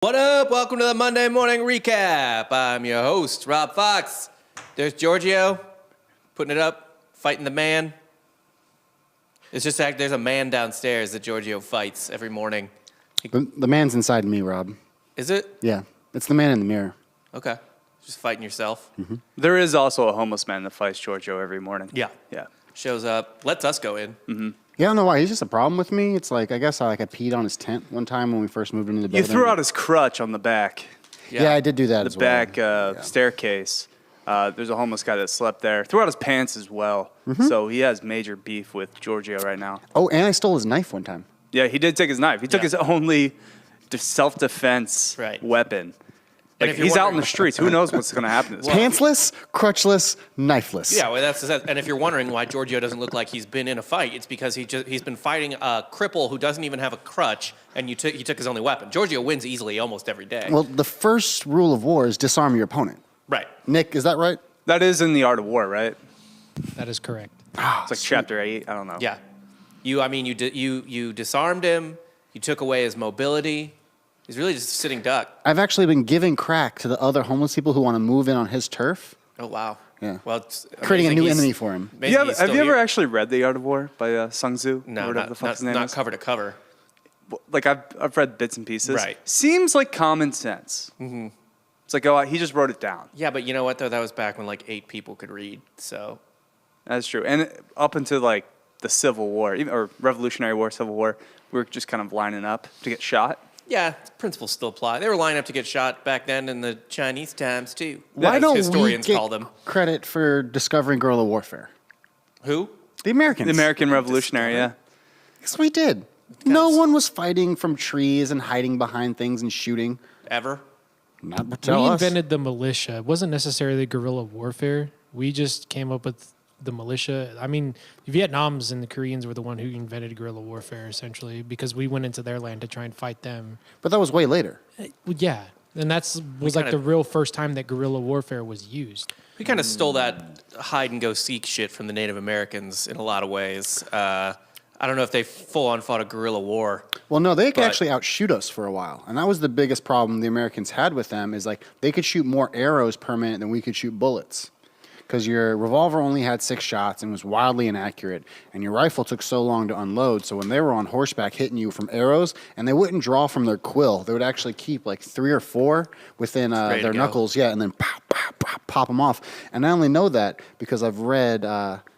What up? Welcome to the Monday Morning Recap. I'm your host, Rob Fox. There's Giorgio, putting it up, fighting the man. It's just like there's a man downstairs that Giorgio fights every morning. The man's inside me, Rob. Is it? Yeah, it's the man in the mirror. Okay. Just fighting yourself. Mm-hmm. There is also a homeless man that fights Giorgio every morning. Yeah. Yeah. Shows up, lets us go in. Mm-hmm. Yeah, I don't know why. He's just a problem with me. It's like, I guess I peed on his tent one time when we first moved into the You building. threw out his crutch on the back, Yeah, I did do that the as well. back staircase. There's a homeless guy that slept there. Threw out his pants as well. Mm-hmm. So he has major beef with Giorgio right now. Oh, and I stole his knife one time. Yeah, he did take his knife. He took his only self-defense weapon. Like, he's out in the streets. Who knows what's going to happen to this guy? Pantsless, crutchless, knifeless. Yeah, well, that's and if you're wondering why Giorgio doesn't look like he's been in a fight, it's because he's been fighting a cripple who doesn't even have a crutch, and he took his only weapon. Giorgio wins easily almost every day. Well, the first rule of war is disarm your opponent. Right. Nick, is that right? That is in the Art of War, right? That is correct. It's like chapter 8. I don't know. Yeah. You disarmed him. You took away his mobility. He's really just a sitting duck. I've actually been giving crack to the other homeless people who want to move in on his turf. Oh, wow. Yeah. Well, it's creating a new he's- enemy for him. amazing he's Have still you ever here. actually read The Art of War by Sun Tzu? No, or whatever the fuck his name not is? cover to cover. Like, I've read bits and pieces. Right. Seems like common sense. Mm-hmm. It's like, oh, he just wrote it down. Yeah, but you know what, though? That was back when, 8 people could read, so... That's true. And up until, the Civil War, or Revolutionary War, Civil War, we were just kind of lining up to get shot. Yeah, principles still apply. They were lining up to get shot back then in the Chinese times, too. Why as don't historians we get call them. credit for discovering guerrilla warfare? Who? The Americans. The American Revolutionary, yeah. Yes, we did. No one was fighting from trees and hiding behind things and shooting. Ever? Not to We tell us. invented the militia. It wasn't necessarily guerrilla warfare. We just came up with the militia. I mean, the Vietnams and the Koreans were the one who invented guerrilla warfare, essentially, because we went into their land to try and fight them. But that was way later. Yeah, and was kinda- the real first time that guerrilla warfare was used. We kind of stole that hide-and-go-seek shit from the Native Americans in a lot of ways. I don't know if they full-on fought a guerrilla war. Well, no, they could But- actually outshoot us for a while. And that was the biggest problem the Americans had with them is they could shoot more arrows per minute than we could shoot bullets. Because your revolver only had 6 shots and was wildly inaccurate. And your rifle took so long to unload. So when they were on horseback hitting you from arrows, and they wouldn't draw from their quill, they would actually keep 3 or 4 within Ready to their go. knuckles. Yeah, and then pop them off. And I only know that because I've read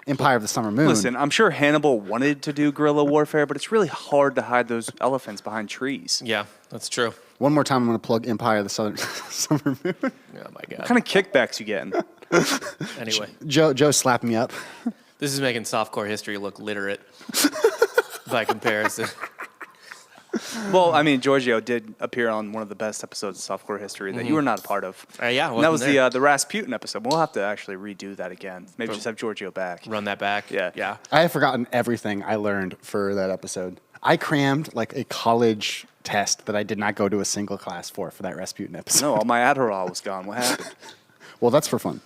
Empire of the Summer Moon. Listen, I'm sure Hannibal wanted to do guerrilla warfare, but it's really hard to hide those elephants behind trees. Yeah, that's true. One more time, I'm going to plug Empire of the Summer Moon. Oh, my God. What kind of kickbacks you getting? Anyway, Joe slapped me up. this is making softcore history look literate by comparison. Well, I mean, Giorgio did appear on one of the best episodes of Softcore History that you were not a part of. Yeah, I And that was wasn't there. the Rasputin episode. We'll have to actually redo that again. Maybe just have Giorgio back. Run that back. Yeah. Yeah. I have forgotten everything I learned for that episode. I crammed a college test that I did not go to a single class for that Rasputin episode. No, all my Adderall was gone. What happened? Well, that's for fun.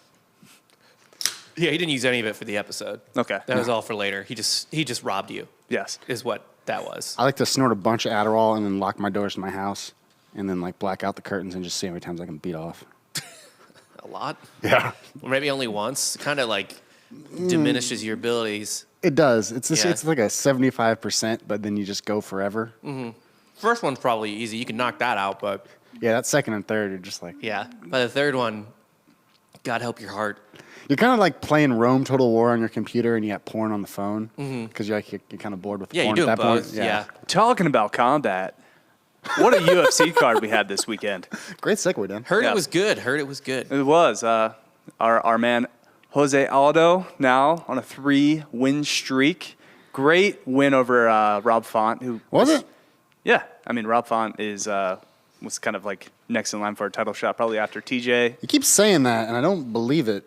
Yeah, he didn't use any of it for the episode. Okay. That was all for later. He just robbed you, Yes. is what that was. I like to snort a bunch of Adderall and then lock my doors to my house and then black out the curtains and just see how many times I can beat off. A lot? Yeah. Or maybe only once. Kind of diminishes your abilities. It does. It's Yeah. it's like a 75%, but then you just go forever. First one's probably easy. You can knock that out, but Yeah, that second and third are just yeah. By the third one, God help your heart. you're kind of like playing Rome Total War on your computer and you got porn on the phone because you're kind of bored with the Yeah, porn you do at that both. point. Yeah. Talking about combat, what a UFC card we had this weekend. Great segue, Dan. Heard Yeah. it was good. Heard it was good. It was. Our man, Jose Aldo, now on a 3-win streak. Great win over Rob Font. Who Was it? Yeah. I mean, Rob Font was kind of next in line for a title shot, probably after TJ. You keep saying that, and I don't believe it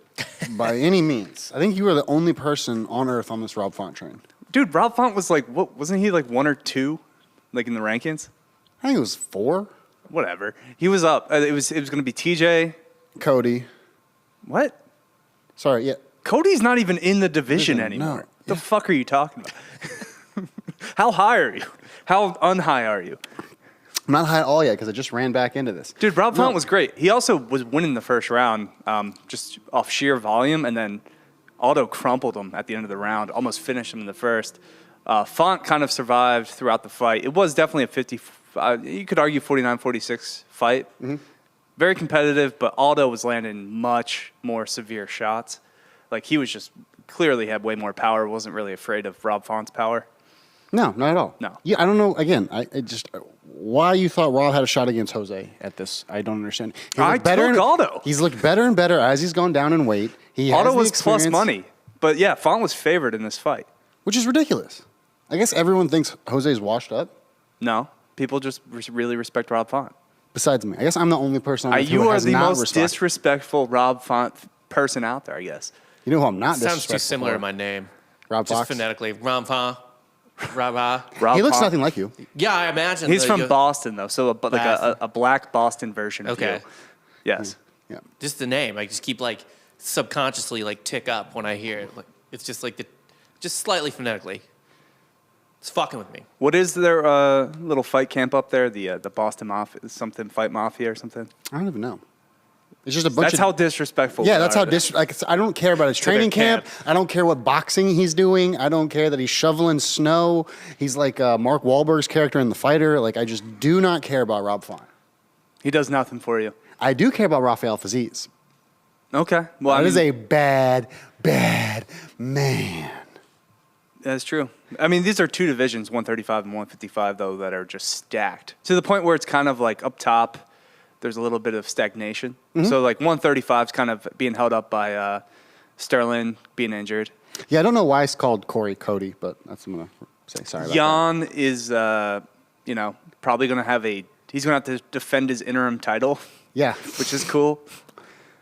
by any means. I think you are the only person on earth on this Rob Font train. Dude, Rob Font was what? Wasn't he 1 or 2, in the rankings? I think it was 4. Whatever. He was up. It was going to be TJ. Cody. What? Sorry, yeah. Cody's not even in the division No. anymore. The fuck are you talking about? How high are you? How unhigh are you? I'm not high at all yet because I just ran back into this. Dude, Rob Font was great. He also was winning the first round just off sheer volume, and then Aldo crumpled him at the end of the round, almost finished him in the first. Font kind of survived throughout the fight. It was definitely a 50, you could argue 49-46 fight. Mm-hmm. Very competitive, but Aldo was landing much more severe shots. Like, he was just clearly had way more power, wasn't really afraid of Rob Font's power. No, not at all. No. Yeah, I don't know. Again, I just why you thought Rob had a shot against Jose at this. I don't understand. I took Aldo. He's looked better and better as he's gone down in weight. Aldo was plus money, but yeah, Font was favored in this fight, which is ridiculous. I guess everyone thinks Jose's washed up. No, people just really respect Rob Font. Besides me, I guess I'm the only person on earth you who are has the not most respected. disrespectful Rob Font person out there, I guess. You know who I'm not Sounds disrespectful too similar for? to my name. Rob Just Fox. phonetically. Rob Font. Rob. He looks Font. nothing like you. Yeah, I imagine. He's from Boston, though, so like Boston. a black Boston version of Okay. you. Yes. Yeah. Just the name. I just keep like subconsciously like tick up when I hear it. Like, it's just like just slightly phonetically. It's fucking with me. What is their little fight camp up there? The Boston Mafia, something Fight Mafia or something. I don't even know. It's just a bunch That's of. how disrespectful. Yeah, we that's are how to- like I don't care about his training camp. camp. I don't care what boxing he's doing. I don't care that he's shoveling snow. He's like Mark Wahlberg's character in The Fighter. Like, I just do not care about Rob Font. He does nothing for you. I do care about Rafael Fiziev. Okay. Well, That is a bad, bad man. That's true. I mean, these are two divisions, 135 and 155, though, that are just stacked to the point where it's kind of like up top. There's a little bit of stagnation. Mm-hmm. So, like, 135 is kind of being held up by Sterling being injured. Yeah, I don't know why it's called Corey Cody, but that's what I'm going to say. Sorry about Jan is, probably going to have he's going to have to defend his interim title, that. Yeah. which is cool.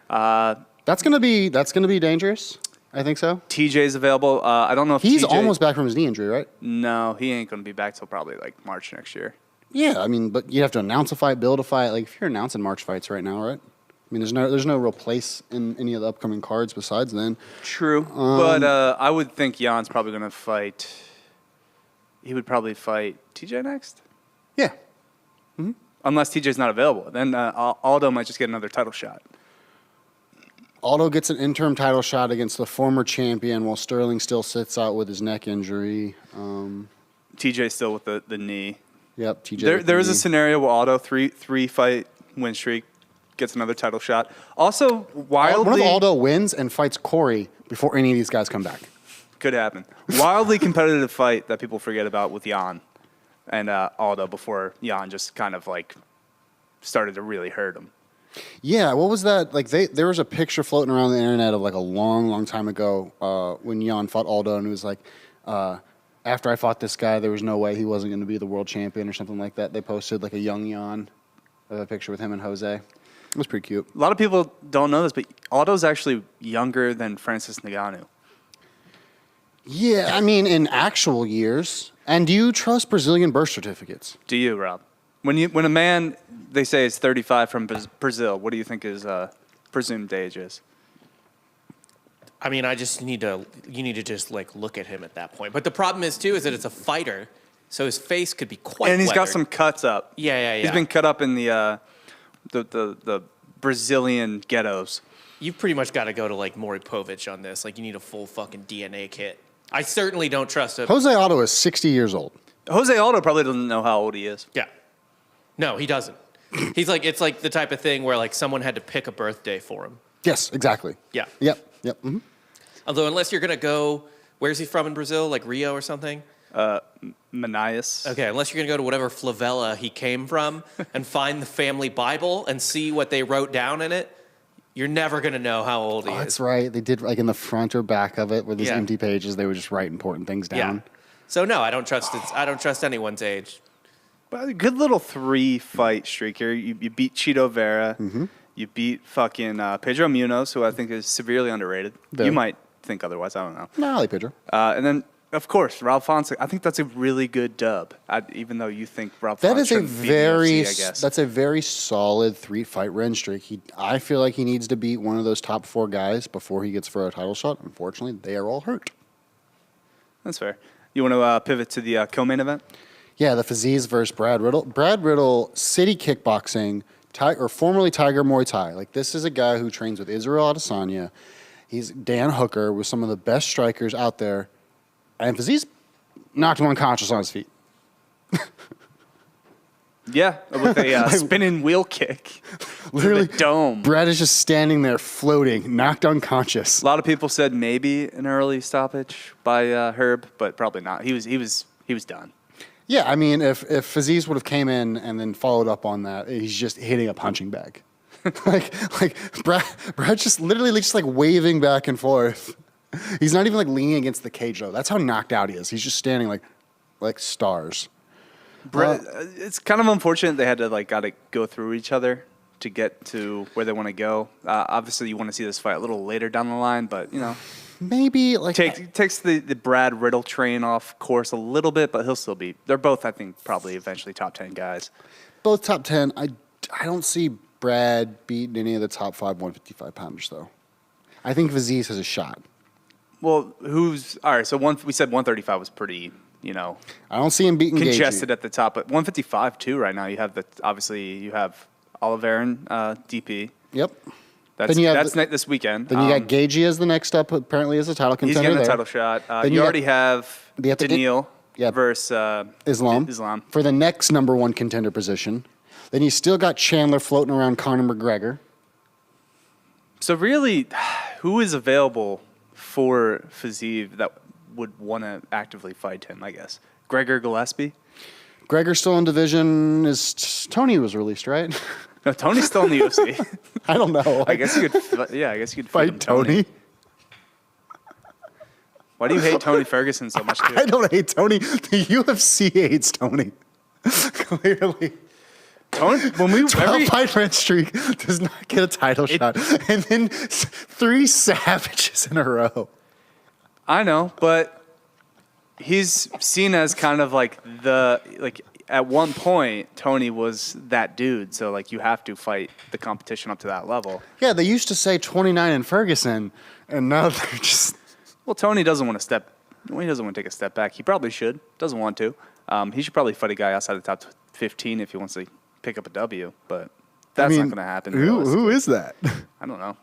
That's gonna be dangerous. I think so. TJ's available. I don't know if He's TJ almost back from his knee injury, right? No, he ain't going to be back till probably like March next year. Yeah, I mean, but you have to announce a fight, build a fight. Like, if you're announcing March fights right now, right? I mean, there's no real place in any of the upcoming cards besides then. True, but I would think Jan's probably going to fight. He would probably fight TJ next, Yeah. unless TJ's not available. Then Aldo might just get another title shot. Aldo gets an interim title shot against the former champion while Sterling still sits out with his neck injury. TJ still with the knee. Yep, TJ. There is a scenario where Aldo three fight win streak gets another title shot. Also, wildly One of Aldo wins and fights Corey before any of these guys come back. could happen. Wildly competitive fight that people forget about with Jan and Aldo before Jan just kind of like started to really hurt him. Yeah, what was that? Like, there was a picture floating around the internet of like a long, long time ago when Jan fought Aldo, and it was like, after I fought this guy, there was no way he wasn't going to be the world champion or something like that. They posted like a young Jan, a picture with him and Jose. It was pretty cute. A lot of people don't know this, but Aldo's actually younger than Francis Ngannou. Yeah, I mean, in actual years. And do you trust Brazilian birth certificates? Do you, Rob? When a man, they say, is 35 from Brazil, what do you think his presumed age is? I mean, you need to just like look at him at that point. But the problem is too is that it's a fighter, so his face could be quite. And he's got weathered. some cuts up. Yeah. He's been cut up in the Brazilian ghettos. You've pretty much got to go to like Maury Povich on this. Like, you need a full fucking DNA kit. I certainly don't trust it. Jose Aldo is 60 years old. Jose Aldo probably doesn't know how old he is. Yeah. No, he doesn't. He's like, it's like the type of thing where like someone had to pick a birthday for him. Yes, exactly. Yeah. Yep. Mm-hmm. Although, unless you're gonna go, where's he from in Brazil? Like Rio or something? Manias. Okay, unless you're gonna go to whatever favela he came from and find the family Bible and see what they wrote down in it, you're never gonna know how old he Oh, is. that's right. They did like in the front or back of it where there's Yeah. empty pages. They would just write important things down. Yeah. So no, I don't trust anyone's age. But a good little 3-fight streak here. You beat Chito Vera. Mm-hmm. You beat fucking Pedro Munoz, who I think is severely underrated. Very. You might think otherwise. I don't know. No, I like Pedro. And then, of course, Rob Font. I think that's a really good dub. Even though you think Rob Font That is a shouldn't be in the very UFC, I guess. that's a very solid 3-fight win streak. I feel like he needs to beat one of those top 4 guys before he gets for a title shot. Unfortunately, they are all hurt. That's fair. You want to pivot to the co-main event? Yeah, the Fazeez versus Brad Riddle. Brad Riddle, City Kickboxing, or formerly Tiger Muay Thai. Like, this is a guy who trains with Israel Adesanya. He's Dan Hooker, with some of the best strikers out there. And Fazeez knocked him unconscious on his feet. Yeah, with a spinning wheel kick. Literally, to the dome. Brad is just standing there floating, knocked unconscious. A lot of people said maybe an early stoppage by Herb, but probably not. He was done. Yeah, I mean, if Fazeez would have came in and then followed up on that, he's just hitting a punching bag. like Brad just literally just like waving back and forth. He's not even like leaning against the cage though. That's how knocked out he is. He's just standing like stars. It's kind of unfortunate they had to gotta go through each other to get to where they want to go. Obviously, you want to see this fight a little later down the line, but Maybe takes the Brad Riddle train off course a little bit, but he'll still be. They're both, I think, probably eventually top 10 guys. both top 10. I don't see Brad beating any of the top 5 155 pounders though. I think Fazeez has a shot. Well, all right? So we said 135 was pretty. I don't see him beating congested Gaethje. at the top, but 155 too right now. You have you have Oliveira DP. Yep. That's this weekend. Then you got Gaethje as the next up, apparently as a title contender. He's getting the there. title shot. Then You already have Daniil Yep. versus Islam for the next number 1 contender position. Then you still got Chandler floating around Conor McGregor. So really, who is available for Fazeev that would want to actively fight him, I guess? Gregor Gillespie? Gregor's still in division. Tony was released, right? No, Tony's still in the UFC. I don't know. I guess you could fight Tony. Why do you hate Tony Ferguson so much, dude? I don't hate Tony. The UFC hates Tony. Clearly. Tony, when we 12-fight red streak does not get a title shot. And then 3 savages in a row. I know, but he's seen as kind of at one point Tony was that dude, so you have to fight the competition up to that level. Yeah, they used to say 29 in Ferguson, and now they're just. Well, Tony doesn't want to take a step back. He probably should. Doesn't want to. He should probably fight a guy outside the top 15 if he wants to pick up a W, but that's not going to happen. Who is that? I don't know.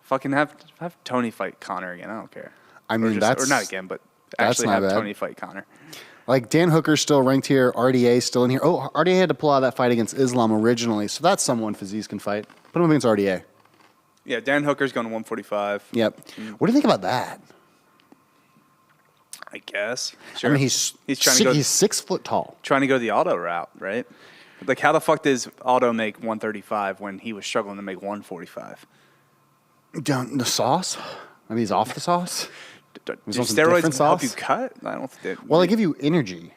Fucking have Tony fight Conor again. I don't care. I mean, or not again, but actually have Tony fight Conor. Dan Hooker's still ranked here. RDA's still in here. Oh, RDA had to pull out that fight against Islam originally, so that's someone Fazeez can fight. Put him against RDA. Yeah, Dan Hooker's going to 145. Yep. What do you think about that? I guess. Sure. I mean, he's trying he's 6 foot tall. Trying to go the auto route, right? How the fuck does Auto make 135 when he was struggling to make 145? The sauce? I mean, he's off the sauce. Do steroids help you cut? I don't think Well, they give you energy.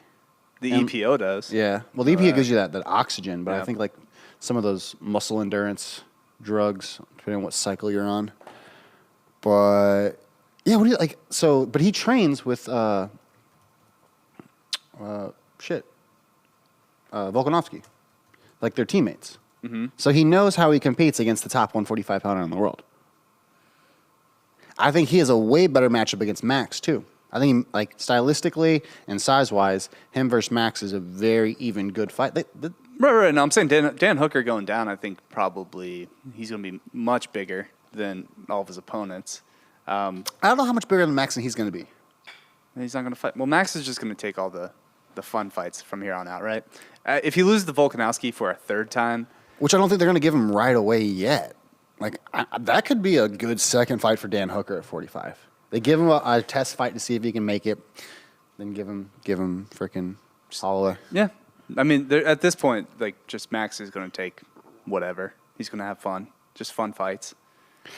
The EPO does. Yeah. Well, the EPO gives you that oxygen, but I think some of those muscle endurance drugs, depending on what cycle you're on. But yeah, what do you So, but he trains with Volkanovski, they're teammates. Mm-hmm. So he knows how he competes against the top 145 pounder in the world. I think he has a way better matchup against Max too. I think stylistically and size-wise, him versus Max is a very even good fight. Right. No, I'm saying Dan Hooker going down, I think probably he's going to be much bigger than all of his opponents. I don't know how much bigger than Max he's going to be. He's not going to fight. Well, Max is just going to take all the fun fights from here on out, right? If he loses to Volkanovski for a third time. Which I don't think they're going to give him right away yet. That could be a good second fight for Dan Hooker at 45. They give him a test fight to see if he can make it, then give him freaking Holloway. Yeah. I mean, at this point, just Max is going to take whatever. He's going to have fun. Just fun fights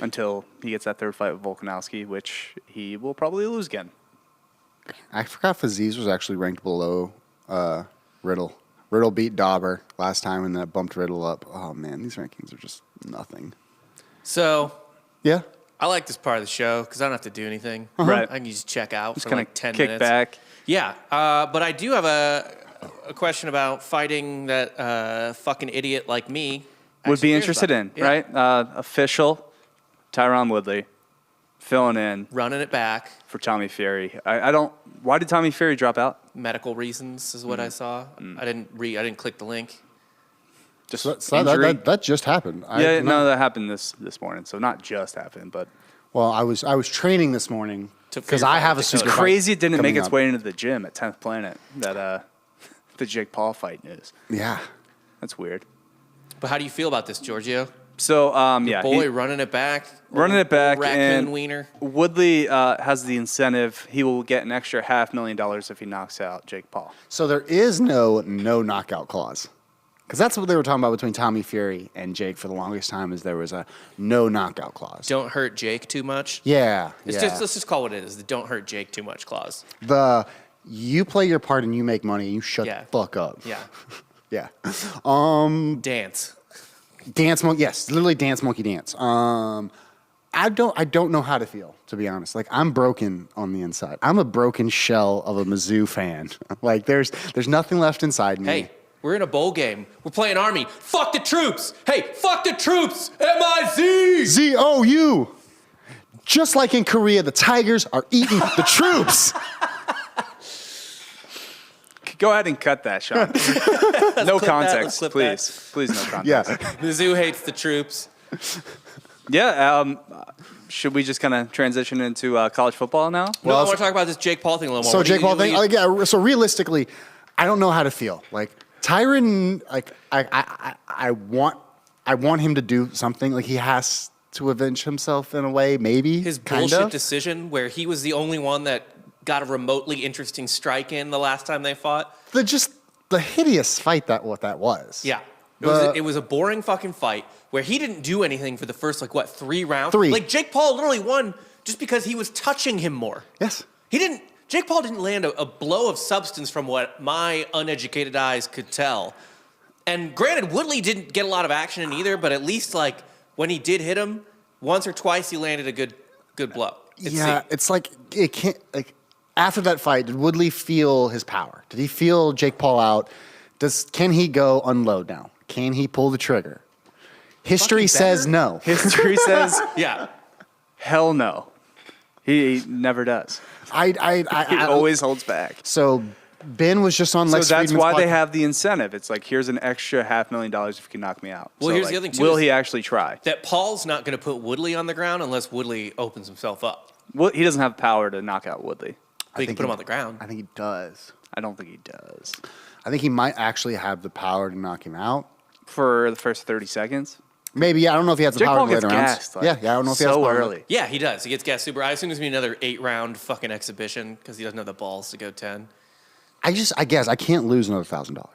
until he gets that third fight with Volkanovski, which he will probably lose again. I forgot Fazeez was actually ranked below Riddle. Riddle beat Dauber last time, and that bumped Riddle up. Oh, man, these rankings are just nothing. So, yeah, I like this part of the show because I don't have to do anything. Right. I can just check out Just for 10 kick minutes. back. Yeah, but I do have a question about fighting that fucking idiot like me Would actually be cares interested about. in, Yeah. right? Official Tyron Woodley filling in, running it back. for Tommy Fury. I don't. Why did Tommy Fury drop out? Medical reasons is what I saw. I didn't click the link. Just So injury? that just happened. That happened this morning. So not just happened, but Well, I was training this morning For because your I fight have a with super Dakota. fight crazy it didn't make coming its up. way into the gym at 10th Planet. That the Jake Paul fight news. Yeah. That's weird. But how do you feel about this, Giorgio? So Boy, running it back. running it back, Raccoon and wiener. Woodley has the incentive. He will get an extra $500,000 if he knocks out Jake Paul. So there is no knockout clause. Because that's what they were talking about between Tommy Fury and Jake for the longest time is there was a no knockout clause. Don't hurt Jake too much. Yeah. It's yeah. just let's just call it what it is. The don't hurt Jake too much clause. You play your part and you make money and you shut Yeah. the fuck up. Yeah. Yeah. Dance. Dance monkey, yes, literally dance monkey dance. I don't know how to feel, to be honest. Like I'm broken on the inside. I'm a broken shell of a Mizzou fan. Like there's nothing left inside me. Hey, we're in a bowl game. We're playing Army. Fuck the troops. Hey, fuck the troops. M-I-Z. ZOU. Just like in Korea, the Tigers are eating the troops. Go ahead and cut that, Sean. No Let's context, clip please. Please, no context. Yeah. The zoo hates the troops. Yeah. Should we just kind of transition into college football now? No, I want to talk about this Jake Paul thing a little more. So What do Jake you- Paul what do thing. you- Yeah. So realistically, I don't know how to feel. Like Tyron, like I want him to do something. Like he has to avenge himself in a way. Maybe His kind bullshit of. decision where he was the only one that got a remotely interesting strike in the last time they fought. The hideous fight that was. Yeah. But- It was a boring fucking fight where he didn't do anything for the first, 3 rounds? Three. Like, Jake Paul literally won just because he was touching him more. Yes. Jake Paul didn't land a blow of substance from what my uneducated eyes could tell. And granted, Woodley didn't get a lot of action in either, but at least, when he did hit him, once or twice he landed a good blow. It's like it can't like after that fight, did Woodley feel his power? Did he feel Jake Paul out? Can he go unload now? Can he pull the trigger? History says better. no. History says Yeah. hell no. He never does. I He always holds back. So Ben was just on So Lex that's Friedman's why they podcast. have the incentive. It's like, here's an extra $500,000 if you can knock me out. Well, So, here's the other thing, too, will is- he actually try? That Paul's not going to put Woodley on the ground unless Woodley opens himself up. Well, he doesn't have power to knock out Woodley. But he can put him on the ground. I think he does. I don't think he does. I think he might actually have the power to knock him out. For the first 30 seconds? Maybe. Yeah, I don't know if he has the Jake power Paul in the gets later rounds. gassed. Yeah, I don't know if he has so power. early. Yeah, he does. He gets gas super. I assume there's going to be another 8-round fucking exhibition because he doesn't have the balls to go 10. I guess I can't lose another $1,000.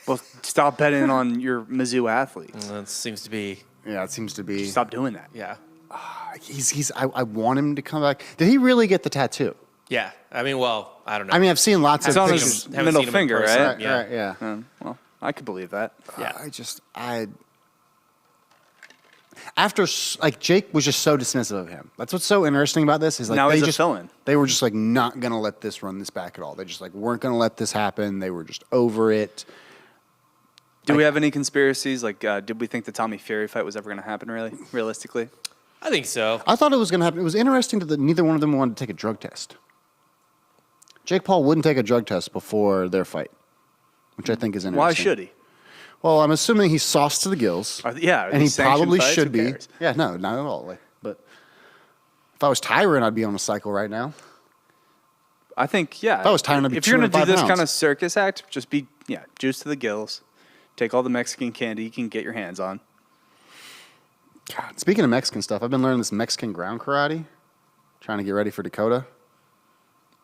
Well, stop betting on your Mizzou athletes. That seems to be, Yeah, it seems to be. Stop doing that. yeah. I want him to come back. Did he really get the tattoo? Yeah. I mean, well, I don't know. I mean, I've seen lots It's of on pictures. his Haven't middle seen him in finger, person. right? Yeah. Right, yeah. Well, I could believe that. Yeah. After Jake was just so dismissive of him. That's what's so interesting about this is Now they he's a just fill-in. They were just not gonna let this run this back at all. They just weren't gonna let this happen. They were just over it. Do we have any conspiracies? Did we think the Tommy Fury fight was ever going to happen, realistically? I think so. I thought it was gonna happen. It was interesting that neither one of them wanted to take a drug test. Jake Paul wouldn't take a drug test before their fight, which I think is interesting. Why should he? Well, I'm assuming he's sauced to the gills. Are and he these sanctioned probably fights? should Who be. cares? Yeah, no, not at all. But if I was Tyron, I'd be on a cycle right now. I think, yeah. That was time to be If you're going to do 205 this pounds. kind of circus act, just be, juice to the gills. Take all the Mexican candy you can get your hands on. God, speaking of Mexican stuff, I've been learning this Mexican ground karate, trying to get ready for Dakota.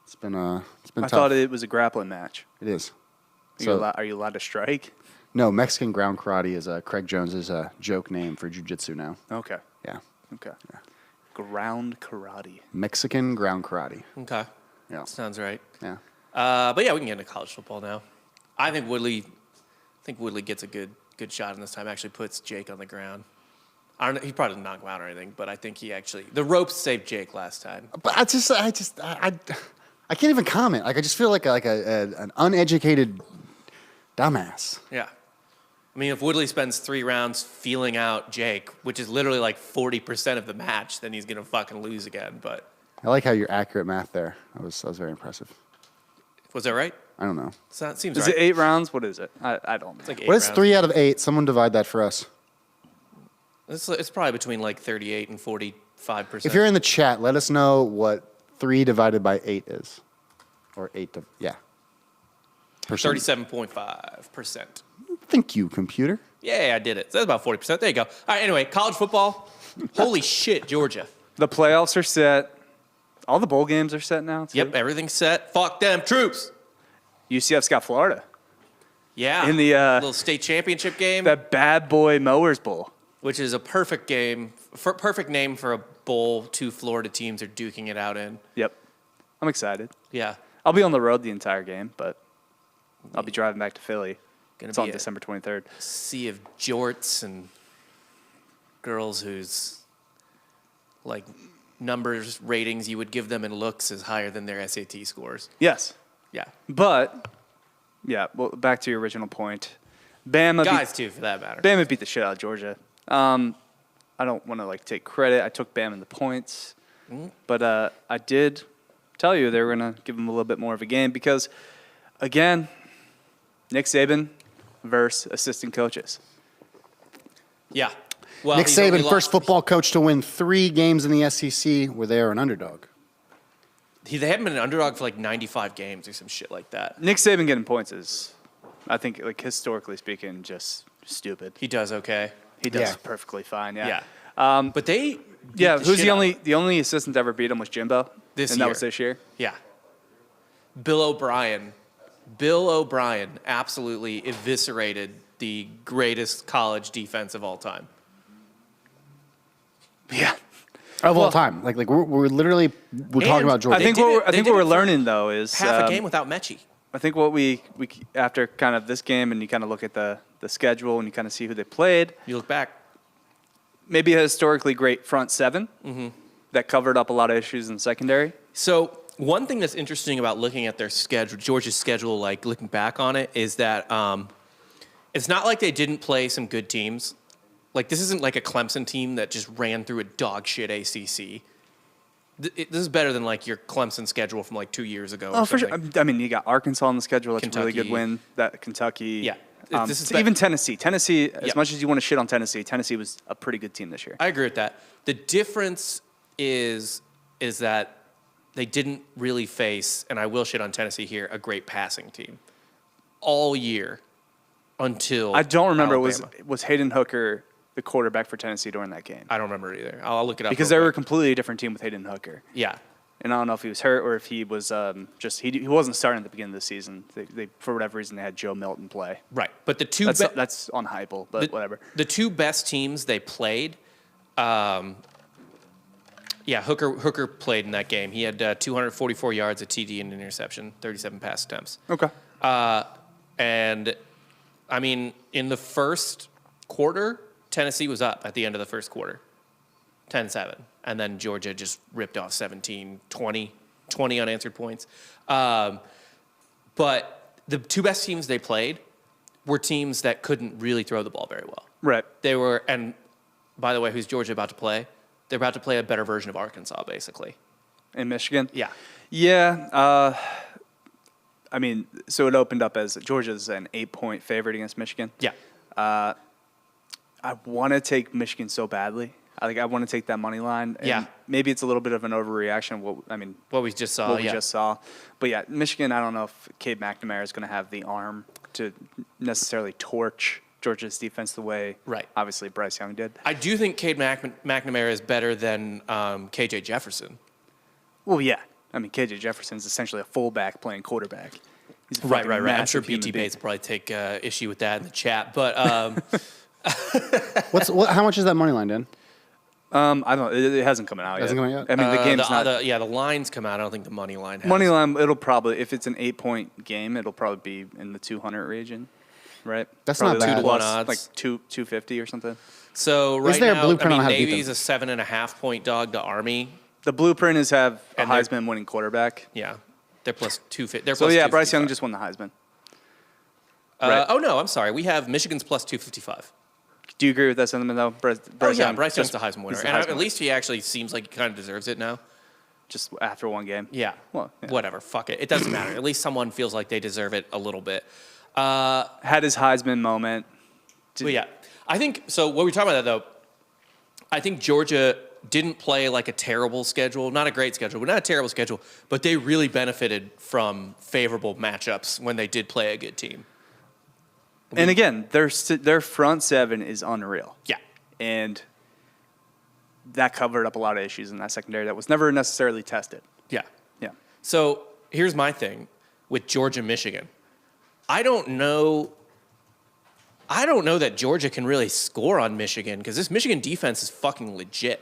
It's been I tough. thought it was a grappling match. It is. Are you allowed to strike? No, Mexican ground karate is Craig Jones's joke name for jiu-jitsu now. Okay. Yeah. Okay. Ground karate. Mexican ground karate. Okay. Yeah. Sounds right. Yeah. But yeah, we can get into college football now. I think Woodley gets a good shot in this time. Actually puts Jake on the ground. I don't know. He probably didn't knock him out or anything, but I think the ropes saved Jake last time. But I can't even comment. I just feel like an uneducated dumbass. Yeah. I mean, if Woodley spends 3 rounds feeling out Jake, which is literally like 40% of the match, then he's going to fucking lose again. But I like how you're accurate math there. That was very impressive. was that right? I don't know. So that seems Is right. it 8 rounds? What is it? I don't know. It's like 8 What is rounds. 3 out of 8? Someone divide that for us. It's probably between like 38 and 45%. If you're in the chat, let us know what 3 divided by 8 is. Or 8 to, yeah. Percent. 37.5%. Thank you, computer. Yeah, I did it. So that's about 40%. There you go. All right, anyway, college football. Holy shit, Georgia. The playoffs are set. All the bowl games are set now, too. Yep, everything's set. Fuck them troops. UCF's got Florida. Yeah. In the, little state championship game, That bad boy Mowers Bowl. which is a perfect game, perfect name for a bowl 2 Florida teams are duking it out in. Yep. I'm excited. Yeah. I'll be on the road the entire game, but I'll be driving back to Philly. Gonna It's be on a December 23rd. sea of jorts and girls whose like numbers ratings you would give them in looks is higher than their SAT scores. Yes. Yeah. But, yeah, well, back to your original point. Bama Guys too, for that matter. Bama beat the shit out of Georgia. I don't want to take credit. I took Bama in the points, but I did tell you they were gonna give them a little bit more of a game because, again, Nick Saban versus assistant coaches. Yeah. Well, Nick he's only Saban, lost- first football coach to win 3 games in the SEC where they are an underdog. They haven't been an underdog for like 95 games or some shit like that. Nick Saban getting points is, I think, like historically speaking, just stupid. He does okay. He does Yeah. perfectly fine. Yeah. Yeah. But they. Yeah. beat Who's shit the out- only assistant to ever beat him was Jimbo. This and year. that was this year. Yeah. Bill O'Brien. Bill O'Brien absolutely eviscerated the greatest college defense of all time. Yeah. Of all time. Like we're literally, we're talking And about Georgia. I think did it- what they did we're it for learning though is Half a game without Mechie. I think what we after kind of this game and you kind of look at the schedule and you kind of see who they played, You look back. maybe a historically great front 7 that covered up a lot of issues in the secondary. So one thing that's interesting about looking at their schedule, Georgia's schedule, like looking back on it, is that it's not like they didn't play some good teams. Like this isn't like a Clemson team that just ran through a dog shit ACC. This is better than like your Clemson schedule from like 2 years ago. Oh, or for sure. something. I mean, you got Arkansas on the schedule. That's a really good Kentucky. win. That Kentucky. Yeah. This is so even Tennessee. Tennessee, Yep. as much as you want to shit on Tennessee, Tennessee was a pretty good team this year. I agree with that. The difference is that they didn't really face, and I will shit on Tennessee here, a great passing team all year until I don't remember. Alabama. Was Hayden Hooker the quarterback for Tennessee during that game? I don't remember either. I'll look it up Because real they were a quick. completely different team with Hayden Hooker. Yeah. And I don't know if he was hurt or if he was he wasn't starting at the beginning of the season. They for whatever reason they had Joe Milton play. Right. But the two That's on Heupel, but whatever. The two best teams they played, Hooker played in that game. He had 244 yards, a TD, and an interception, 37 pass attempts. Okay. And, I mean, in the first quarter, Tennessee was up at the end of the first quarter, 10-7. And then Georgia just ripped off 17, 20 unanswered points. But the two best teams they played were teams that couldn't really throw the ball very well. Right. They were, and by the way, who's Georgia about to play? They're about to play a better version of Arkansas, basically. In Michigan? Yeah. Yeah. I mean, so it opened up as Georgia's an 8-point favorite against Michigan. Yeah. I want to take Michigan so badly. I want to take that money line. And Yeah. Maybe it's a little bit of an overreaction. What we just saw, What we yeah. just saw. But yeah, Michigan, I don't know if Cade McNamara is going to have the arm to necessarily torch Georgia's defense the way, Right. obviously, Bryce Young did. I do think Cade McNamara is better than KJ Jefferson. Well, yeah. I mean, KJ Jefferson's essentially a fullback playing quarterback. He's a Right. fucking I'm sure massive human BT being. Bates will probably take issue with that in the chat. But How much is that money line, Dan? I don't know. It hasn't come out yet. Hasn't come out yet? I mean, the game's not. the lines come out. I don't think the money line has. Money line, it'll probably, if it's an 8-point game, it'll probably be in the 200 region, right? That's Probably not bad. 2 to 1 plus, odds. like 250 or something. So right there a now, blueprint I on mean, how to beat Navy's them? a 7.5-point dog to Army. The blueprint is have a And they're- Heisman winning quarterback. Yeah, they're plus 250. They're So plus yeah, Bryce Young 255. just won the Heisman. Right. Oh, no, I'm sorry. We have Michigan's plus 255. Do you agree with that sentiment, though? Bryce Young, Bryce Young's the Heisman winner. he's the And Heisman at winner. least he actually seems like he kind of deserves it now. Just after one game. Yeah. Well, yeah. Whatever. Fuck it. It doesn't matter. At least someone feels like they deserve it a little bit. Had his Heisman moment. But yeah, I think so. What we're talking about that though, I think Georgia didn't play like a terrible schedule, not a great schedule, but not a terrible schedule. But they really benefited from favorable matchups when they did play a good team. And again, their front seven is unreal. Yeah, And that covered up a lot of issues in that secondary that was never necessarily tested. yeah. Yeah. So here's my thing with Georgia, Michigan. I don't know that Georgia can really score on Michigan because this Michigan defense is fucking legit.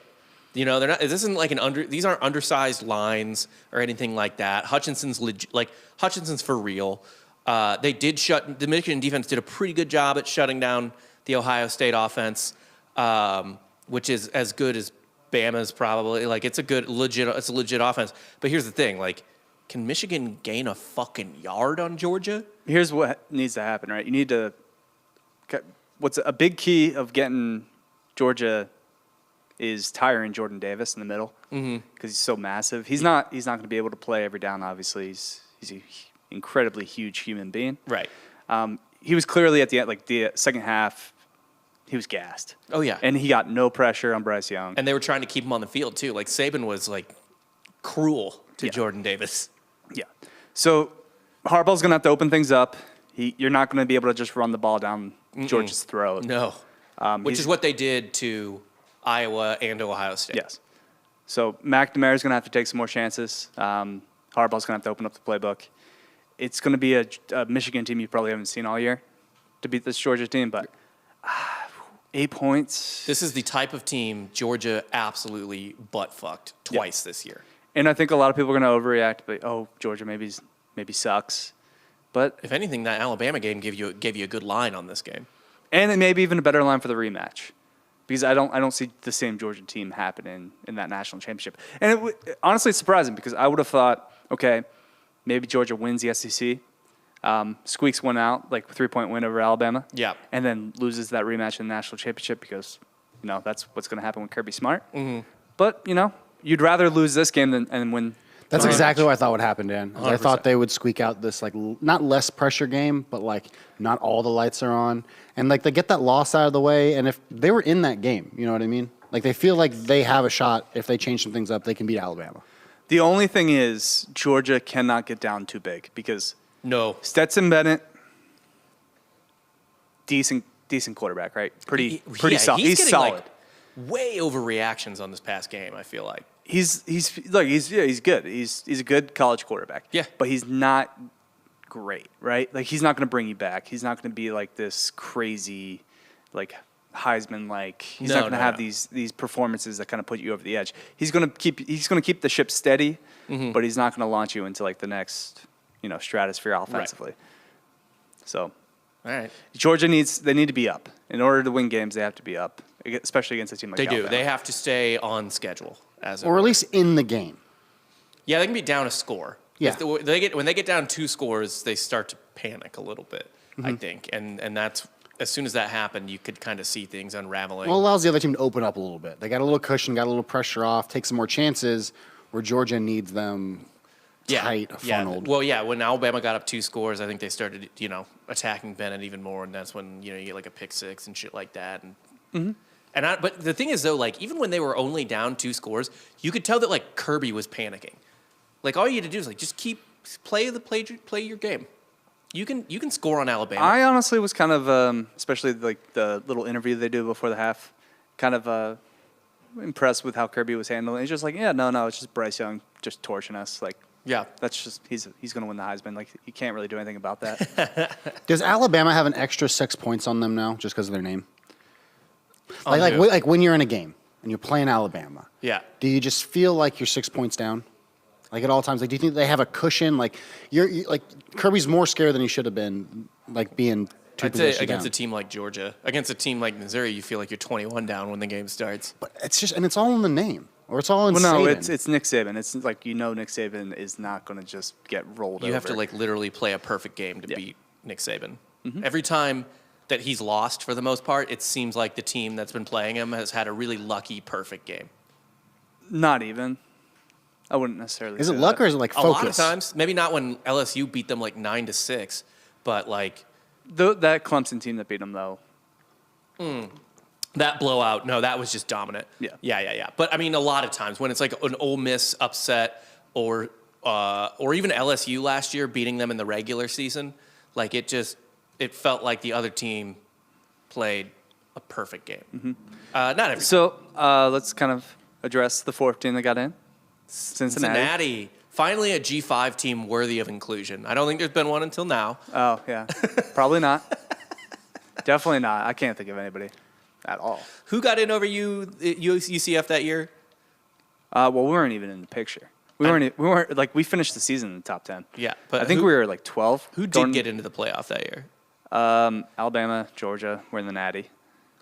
You know, they're not. This isn't like these aren't undersized lines or anything like that. Hutchinson's legit. Like Hutchinson's for real. The Michigan defense did a pretty good job at shutting down the Ohio State offense, which is as good as Bama's probably. Like it's a legit offense. But here's the thing, like, can Michigan gain a fucking yard on Georgia? Here's what needs to happen, right? You need to. What's a big key of getting Georgia is tiring Jordan Davis in the middle because he's so massive. He's not going to be able to play every down. Obviously, he's an incredibly huge human being. Right. He was clearly at the end, like the second half, he was gassed. Oh yeah. And he got no pressure on Bryce Young. And they were trying to keep him on the field too. Like Saban was like cruel to Yeah. Jordan Davis. Yeah. So Harbaugh's going to have to open things up. You're not going to be able to just run the ball down Georgia's throat. No. Which is what they did to Iowa and Ohio State. Yes. So McNamara's going to have to take some more chances. Harbaugh's going to have to open up the playbook. It's going to be a Michigan team you probably haven't seen all year to beat this Georgia team, but 8 points. This is the type of team Georgia absolutely butt-fucked twice this year. And I think a lot of people are going to overreact, but Georgia maybe sucks. But If anything, that Alabama game gave you a good line on this game. and it may be even a better line for the rematch. Because I don't see the same Georgia team happening in that national championship. And honestly, it's surprising because I would have thought, okay, maybe Georgia wins the SEC, squeaks one out, like a 3-point win over Alabama. Yeah. And then loses that rematch in the national championship because, that's what's going to happen with Kirby Smart. Mm-hmm. But, you'd rather lose this game than win. That's the exactly rematch. what I thought would happen, Dan. I 100%. thought they would squeak out this not less pressure game, but not all the lights are on, and they get that loss out of the way. And if they were in that game, you know what I mean? Like they feel like they have a shot if they change some things up, they can beat Alabama. The only thing is Georgia cannot get down too big because No. Stetson Bennett, decent quarterback, right? Pretty solid. He's getting, solid. like, way overreactions on this past game, I feel like. He's good. He's a good college quarterback. Yeah. But he's not great, right? Like he's not going to bring you back. He's not going to be like this crazy, like Heisman like. He's not going to have these performances that kind of put you over the edge. He's going to keep the ship steady, but he's not going to launch you into like the next, stratosphere offensively. Right. So, All right. Georgia need to be up. In order to win games, they have to be up, especially against a team like They Alabama. do. They have to stay on schedule. Or at least in the game. Yeah, they can be down a score. Yeah. When they get down 2 scores, they start to panic a little bit, I think. And that's as soon as that happened, you could kind of see things unraveling. Well, it allows the other team to open up a little bit. They got a little cushion, got a little pressure off, take some more chances where Georgia needs them tight, funneled. Well, yeah, when Alabama got up 2 scores, I think they started, attacking Bennett even more, and that's when, you get like a pick six and shit like that. And but the thing is, though, like, even when they were only down 2 scores, you could tell that, like, Kirby was panicking. Like, all you had to do is, like, just play your game. You can score on Alabama. I honestly was kind of, especially like the little interview they do before the half, kind of impressed with how Kirby was handling. He's just like, no, it's just Bryce Young just torching us. Like, yeah. that's just he's going to win the Heisman. Like, you can't really do anything about that. Does Alabama have an extra 6 points on them now just because of their name? On who? Like when you're in a game and you're playing Alabama, Yeah. do you just feel like you're 6 points down? Like at all times, like do you think they have a cushion? Like you're like Kirby's more scared than he should have been, like being 2 I'd say positions against down. a team like Georgia, against a team like Missouri, you feel like you're 21 down when the game starts. But it's all in the name, or it's all in. Well, no, Saban. it's Nick Saban. It's like Nick Saban is not going to just get rolled over. You have to like literally play a perfect game to beat Nick Saban. Every time that he's lost, for the most part, it seems like the team that's been playing him has had a really lucky, perfect game. Not even. I wouldn't necessarily. Is it say luck that. or is it like A focus? lot of times, maybe not when LSU beat them like 9-6, but like That Clemson team that beat them though? that blowout. No, that was just dominant. Yeah. Yeah. But I mean, a lot of times when it's like an Ole Miss upset or even LSU last year beating them in the regular season, like it felt like the other team played a perfect game. Not every. So let's kind of address the fourth team that got in. Cincinnati. Finally a G5 team worthy of inclusion. I don't think there's been one until now. Oh, yeah. Probably not. Definitely not. I can't think of anybody at all. Who got in over UCF that year? Well, we weren't even in the picture. We weren't like, we finished the season in the top 10. Yeah, but I think we were like 12. Who did get into the playoff that year? Alabama, Georgia were in the Natty.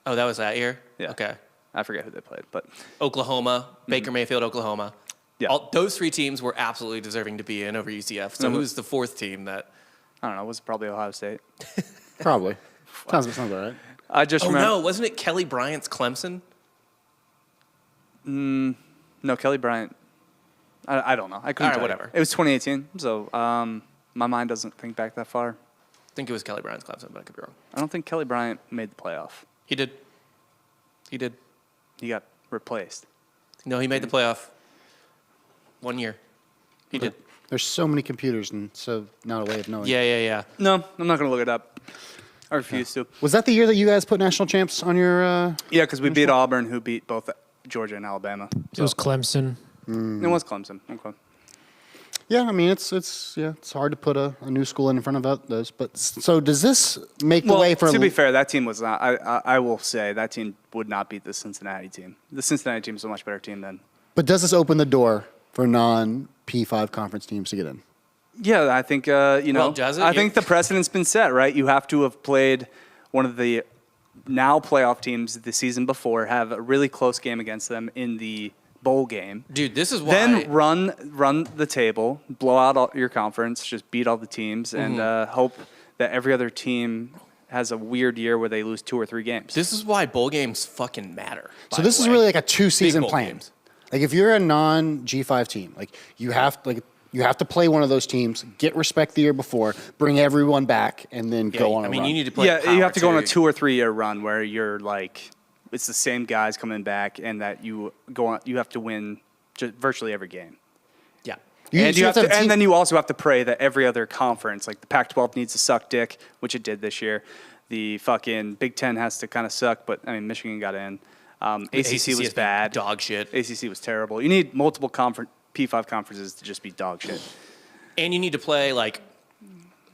Oh, that was that year? Yeah. Okay. I forget who they played, but Oklahoma, Baker Mayfield, Oklahoma. Yeah. Those three teams were absolutely deserving to be in over UCF. So who's the fourth team that? I don't know. It was probably Ohio State. Probably. Sounds all right. I just Oh, remember. no. Wasn't it Kelly Bryant's Clemson? No, Kelly Bryant. I don't know. I couldn't. All right, tell you. whatever. It was 2018, so my mind doesn't think back that far. I think it was Kelly Bryant's Clemson, but I could be wrong. I don't think Kelly Bryant made the playoff. He did. He He got replaced. No, he made the playoff 1 year. He did. There's so many computers and so not a way of knowing. Yeah. No, I'm not going to look it up. I refuse to. Was that the year that you guys put national champs on your? Yeah, because we beat Auburn, who beat both Georgia and Alabama. It was Clemson. It was Clemson. Okay. Yeah, I mean it's hard to put a new school in front of those. But so does this make the way for? To be fair, that team was not. I will say that team would not beat the Cincinnati team. The Cincinnati team is a much better team than. But does this open the door for non-P5 conference teams to get in? Yeah, I think Well, does it? I think the precedent's been set, right? You have to have played one of the now playoff teams the season before, have a really close game against them in the bowl game. Dude, this is why. Then run the table, blow out all your conference, just beat all the teams, and hope that every other team has a weird year where they lose 2 or 3 games. This is why bowl games fucking matter. So this is really like a Big two-season bowl plan. games. Like if you're a non-G5 team, you have to play one of those teams, get respect the year before, bring everyone back, and then go on. I a mean, run. you need to play. Yeah, you have to go on a power, 2 or 3 year run where you're like, it's the same guys coming back, and that you go on. You have to win just virtually every game. Yeah. And team- then you also have to pray that every other conference, like the Pac-12 needs to suck dick, which it did this year. The fucking Big Ten has to kind of suck, but I mean, Michigan got in. ACC was has been bad. dog shit. ACC was terrible. You need multiple P5 conferences to just be dog shit. And you need to play like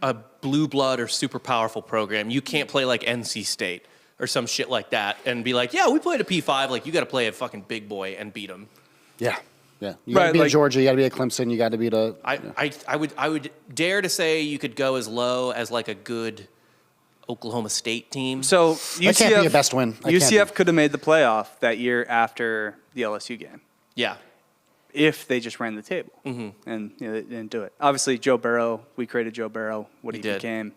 a blue blood or super powerful program. You can't play like NC State or some shit like that and be like, yeah, we played a P5. Like, you got to play a fucking big boy and beat them. Yeah. You got to Right, be like- at Georgia. You got to be at Clemson. You got to be at I would dare to say you could go as low as like a good Oklahoma State team. So That can't be a best win. That can't UCF be. could have made the playoff that year after the LSU game Yeah. if they just ran the table. And they didn't do it. Obviously, Joe Burrow, we created Joe Burrow, what he did. became.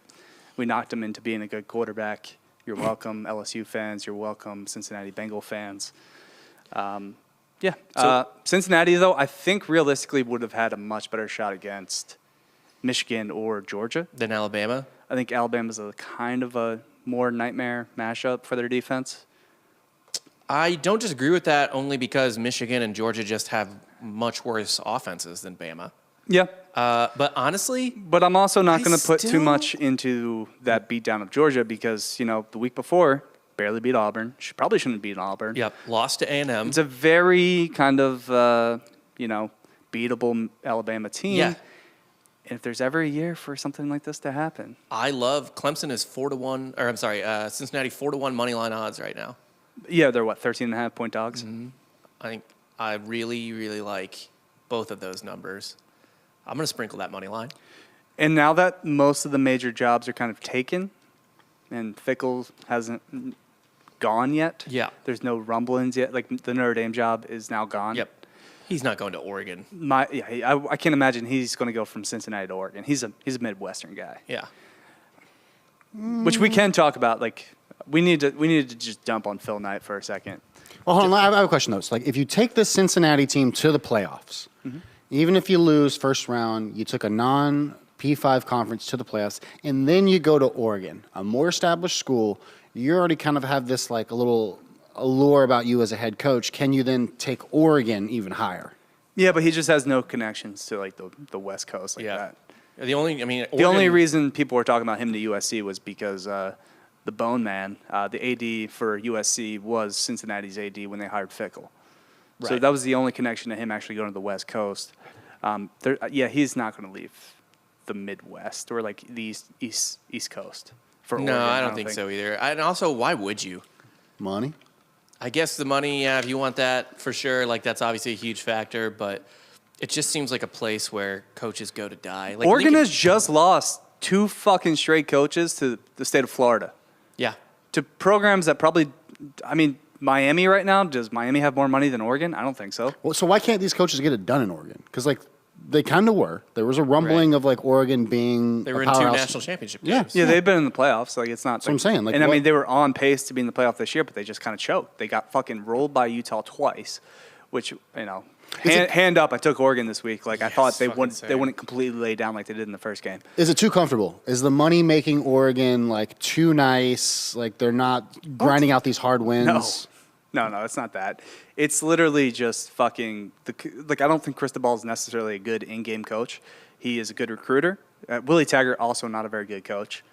We knocked him into being a good quarterback. You're welcome, LSU fans. You're welcome, Cincinnati Bengal fans. Cincinnati, though, I think realistically would have had a much better shot against Michigan or Georgia. Then Alabama. I think Alabama's a kind of a more nightmare mashup for their defense. I don't disagree with that only because Michigan and Georgia just have much worse offenses than Bama. Yeah. But honestly, But I'm also not I going to put too still- much into that beatdown of Georgia because, the week before, barely beat Auburn. Probably shouldn't have beaten Auburn. yep, lost to A&M. It's a very kind of, beatable Alabama team. Yeah. And if there's ever a year for something like this to happen. I love Clemson is 4-1, or I'm sorry, Cincinnati 4-1 money line odds right now. Yeah, they're 13.5 point dogs? I think I really, really like both of those numbers. I'm going to sprinkle that money line. And now that most of the major jobs are kind of taken and Fickle hasn't gone yet. Yeah. There's no rumblings yet. Like the Notre Dame job is now gone. Yep. He's not going to Oregon. I can't imagine he's going to go from Cincinnati to Oregon. He's a Midwestern guy. Yeah. which we can talk about. Like we need to just dump on Phil Knight for a second. Well, hold on. I have a question though. So, like, if you take this Cincinnati team to the playoffs, even if you lose first round, you took a non-P5 conference to the playoffs, and then you go to Oregon, a more established school. You already kind of have this like a little allure about you as a head coach. Can you then take Oregon even higher? Yeah, but he just has no connections to like the West Coast like that. The only The only reason people were talking about him to USC was because the Bone Man, the AD for USC, was Cincinnati's AD when they hired Fickle. So Right. that was the only connection to him actually going to the West Coast. He's not going to leave the Midwest or like the East Coast for No, Oregon. I don't think so either. And also, why would you? Money? I guess the money, yeah, if you want that, for sure. Like, that's obviously a huge factor, but it just seems like a place where coaches go to die. Like, Oregon Lincoln- has just lost 2 fucking straight coaches to the state of Florida. Yeah. To programs that probably, I mean, Miami right now, does Miami have more money than Oregon? I don't think so. Well, so why can't these coaches get it done in Oregon? Because like they kind of were. There was a rumbling of like Oregon being They were a in 2 powerhouse. national championship Yeah. games. Yeah, they've been in the playoffs. Like, it's not. That's what I'm saying. Like, and I what- mean, they were on pace to be in the playoff this year, but they just kind of choked. They got fucking rolled by Utah twice, which, hand up. I took Oregon this week. Like, I thought they fucking wouldn't completely lay down like they did in the first game. Is it too comfortable? Is the money making Oregon like too nice? Like they're not grinding out these hard wins? No, it's not that. It's literally just fucking I don't think Cristobal is necessarily a good in-game coach. He is a good recruiter. Willie Taggart also not a very good coach.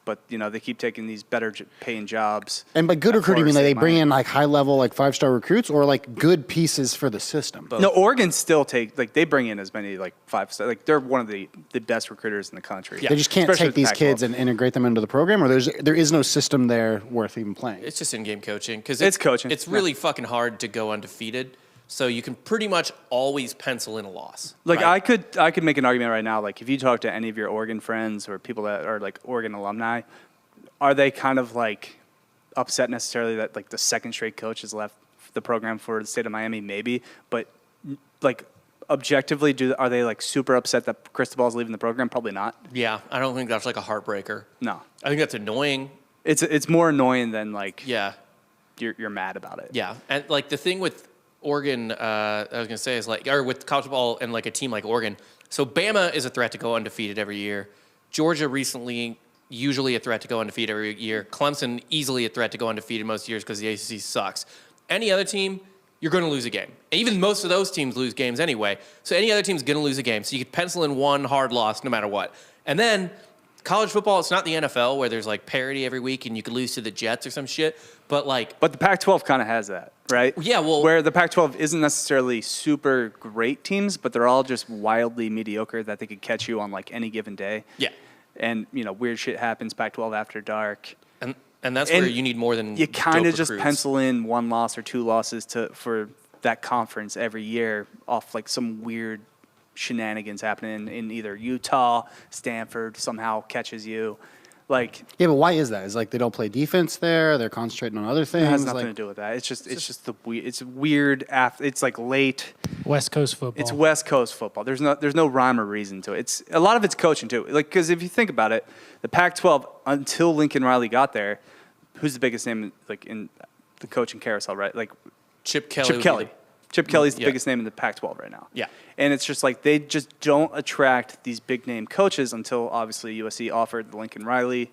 But they keep taking these better paying jobs. And by good at recruiting, I mean Florida they State, bring Miami. in like high level, like 5-star recruits, or like good pieces for the system. No, Oregon still they bring in as many like 5-star. Like they're one of the best recruiters in the country. They just can't Especially take with the these Pac-12. kids and integrate them into the program, or there is no system there worth even playing. It's just in-game coaching. Because It's coaching. It's really fucking hard to go undefeated. So you can pretty much always pencil in a loss. Like right? I could make an argument right now. Like if you talk to any of your Oregon friends or people that are like Oregon alumni, are they kind of like upset necessarily that like the second straight coach has left the program for the state of Miami? Maybe, but like objectively, are they like super upset that Cristobal's leaving the program? Probably not. Yeah, I don't think that's like a heartbreaker. No, I think that's annoying. it's more annoying than like Yeah. you're mad about it. Yeah, and like the thing with Oregon, I was gonna say is like, or with college football and like a team like Oregon. So Bama is a threat to go undefeated every year. Georgia recently, usually a threat to go undefeated every year. Clemson easily a threat to go undefeated most years because the ACC sucks. Any other team, you're going to lose a game. And even most of those teams lose games anyway. So any other team's going to lose a game. So you could pencil in one hard loss no matter what. And then college football, it's not the NFL where there's like parity every week and you could lose to the Jets or some shit. But like, But the Pac-12 kind of has that, right? Yeah, well- where the Pac-12 isn't necessarily super great teams, but they're all just wildly mediocre that they could catch you on like any given day. yeah. And weird shit happens Pac-12 after dark. And that's And where you need more than You kind dope of just recruits. pencil in 1 loss or 2 losses for that conference every year off like some weird shenanigans happening in either Utah, Stanford somehow catches you. Like Yeah, but why is that? Is like they don't play defense there? They're concentrating on other things. it has nothing like, to do with that. It's just the weird. It's weird. It's like late. West Coast football. It's West Coast football. There's no rhyme or reason to it. It's a lot of it's coaching too. Like because if you think about it, the Pac-12 until Lincoln Riley got there, who's the biggest name like in the coaching carousel, right? Like Chip Kelly. Chip would be Kelly. Chip Kelly's the Yeah. biggest name in the Pac-12 right now. Yeah. And it's just like they just don't attract these big name coaches until obviously USC offered the Lincoln Riley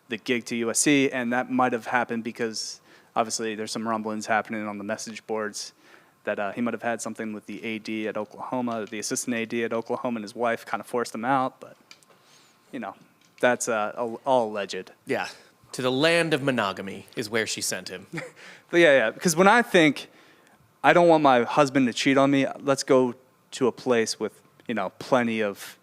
the gig to USC, and that might have happened because obviously there's some rumblings happening on the message boards that he might have had something with the AD at Oklahoma, the assistant AD at Oklahoma, and his wife kind of forced him out. But that's all alleged. Yeah. To the land of monogamy is where she sent him. But yeah. Because when I think I don't want my husband to cheat on me, let's go to a place with plenty of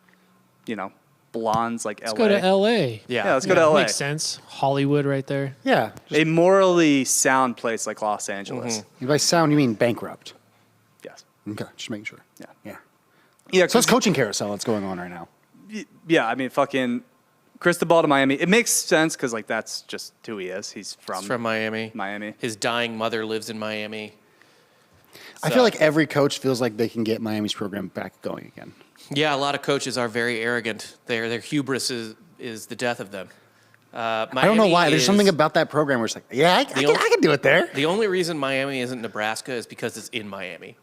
blondes like Let's LA. go to L.A. Yeah, let's go to LA. Makes sense. Hollywood right there. yeah. A morally sound place like Los Angeles. By sound, you mean bankrupt. Yes. Okay, just making sure. Yeah. Yeah. Yeah. So it's coaching carousel that's going on right now. Yeah. I mean, fucking Cristobal to Miami. It makes sense because like that's just who he is. He's He's from Miami. Miami. His dying mother lives in Miami. I feel like every coach feels like they can get Miami's program back going again. Yeah, a lot of coaches are very arrogant. Their hubris is the death of them. I don't know why. There's something about that program where it's like, yeah, I can do it there. The only reason Miami isn't Nebraska is because it's in Miami.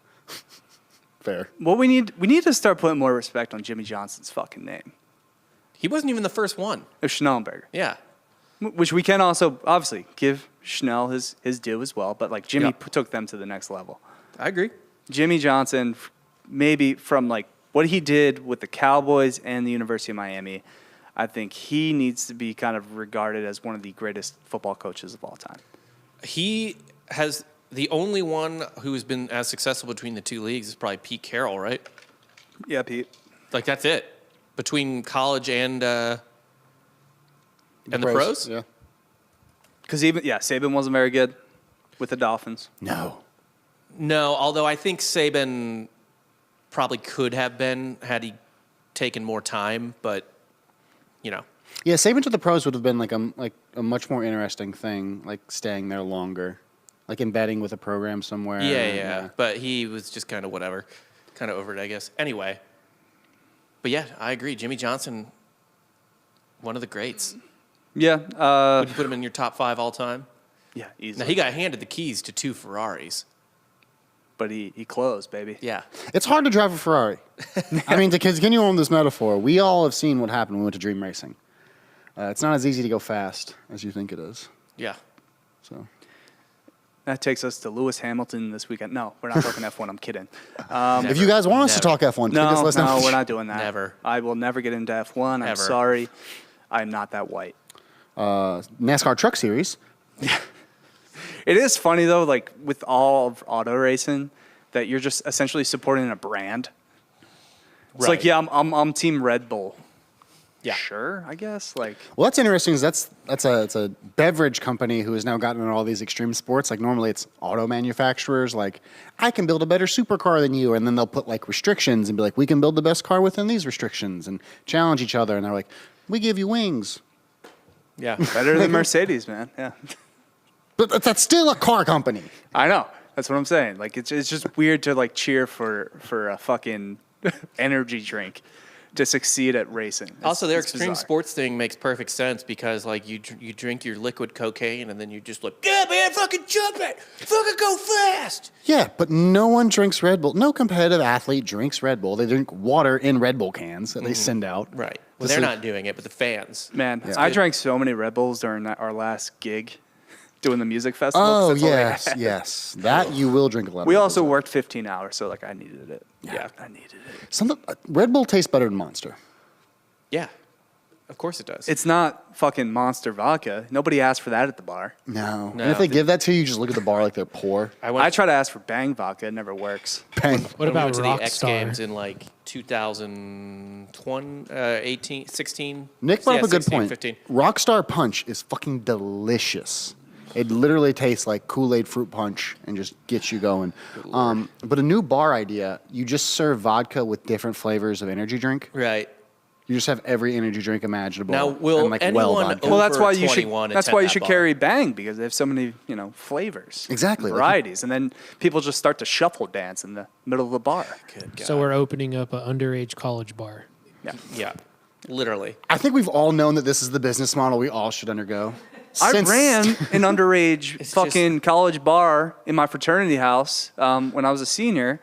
Fair. Well, we need to start putting more respect on Jimmy Johnson's fucking name. He wasn't even the first one. Of Schnellenberger. Yeah. Which we can also, obviously, give Schnell his due as well. But, like, Jimmy took them to the next level. I agree. Jimmy Johnson, maybe from, like, what he did with the Cowboys and the University of Miami, I think he needs to be kind of regarded as one of the greatest football coaches of all time. He has the only one who's been as successful between the two leagues is probably Pete Carroll, right? Yeah, Pete. Like, that's it. Between college and the pros? Yeah. Because Saban wasn't very good with the Dolphins. No. No, although I think Saban probably could have been had he taken more time, but, you know. Yeah, Saban to the pros would have been like a much more interesting thing, like staying there longer, like embedding with a program somewhere. Yeah. But he was just kind of whatever, kind of over it, I guess. Anyway. But yeah, I agree. Jimmy Johnson, one of the greats. Yeah. Would you put him in your top 5 all time? Yeah, easily. Now, he got handed the keys to 2 Ferraris. But he closed, baby. Yeah. It's hard to drive a Ferrari. I mean, to continue on this metaphor, we all have seen what happened when we went to Dream Racing. It's not as easy to go fast as you think it is. Yeah. So That takes us to Lewis Hamilton this weekend. No, we're not talking F1. I'm kidding. if you guys want us to talk F1, tweet us, let us know. No, we're not doing that. Never. I will never get into F1. I'm Ever. sorry. I'm not that white. NASCAR Truck Series. It is funny, though, like with all of auto racing, that you're just essentially supporting a brand. It's like, yeah, I'm Team Red Bull. Yeah. Sure, I guess. Like, Well, that's interesting. Is it's a beverage company who has now gotten into all these extreme sports. Like normally it's auto manufacturers. Like I can build a better supercar than you, and then they'll put like restrictions and be like, we can build the best car within these restrictions, and challenge each other. And they're like, we give you wings. Yeah. better than Mercedes, man. Yeah. But that's still a car company. I know. That's what I'm saying. Like, it's just weird to like cheer for a fucking energy drink to succeed at racing. Also, their It's extreme bizarre. sports thing makes perfect sense because, like, you drink your liquid cocaine and then you just like, yeah, man, fucking jump it, fucking go fast. Yeah, but no one drinks Red Bull. No competitive athlete drinks Red Bull. They drink water in Red Bull cans that they send out. Right. Well, This they're is- not doing it, but the fans. Man, Yeah. I drank so many Red Bulls during our last gig doing the music festival. 'cause Oh, that's all they yes, had. yes. That you will drink a lot of We Red also Bulls. worked 15 hours, so like I needed it. Yeah. I needed it. Red Bull tastes better than Monster. Yeah. Of course it does. It's not fucking Monster vodka. Nobody asked for that at the bar. No. No. And if they give that to you, you just look at the bar like they're poor. I try to ask for Bang vodka. It never works. Bang. What when we about went to the X Rockstar? Games in like 2018, 16? Nick brought Yeah, up a good 16, point. 15. Rockstar Punch is fucking delicious. It literally tastes like Kool-Aid fruit punch and just gets you going. But a new bar idea, you just serve vodka with different flavors of energy drink. Right. You just have every energy drink imaginable. Now, will and like anyone vodka. over Well, that's why you should. 21 That's attend why you that should bar? carry Bang because they have so many, flavors. Exactly. Varieties, and then people just start to shuffle dance in the middle of the bar. Good God. So we're opening up an underage college bar. Yeah. Yeah. Literally. I think we've all known that this is the business model we all should undergo. I Since- ran an underage It's fucking college bar in my fraternity house when I was a senior.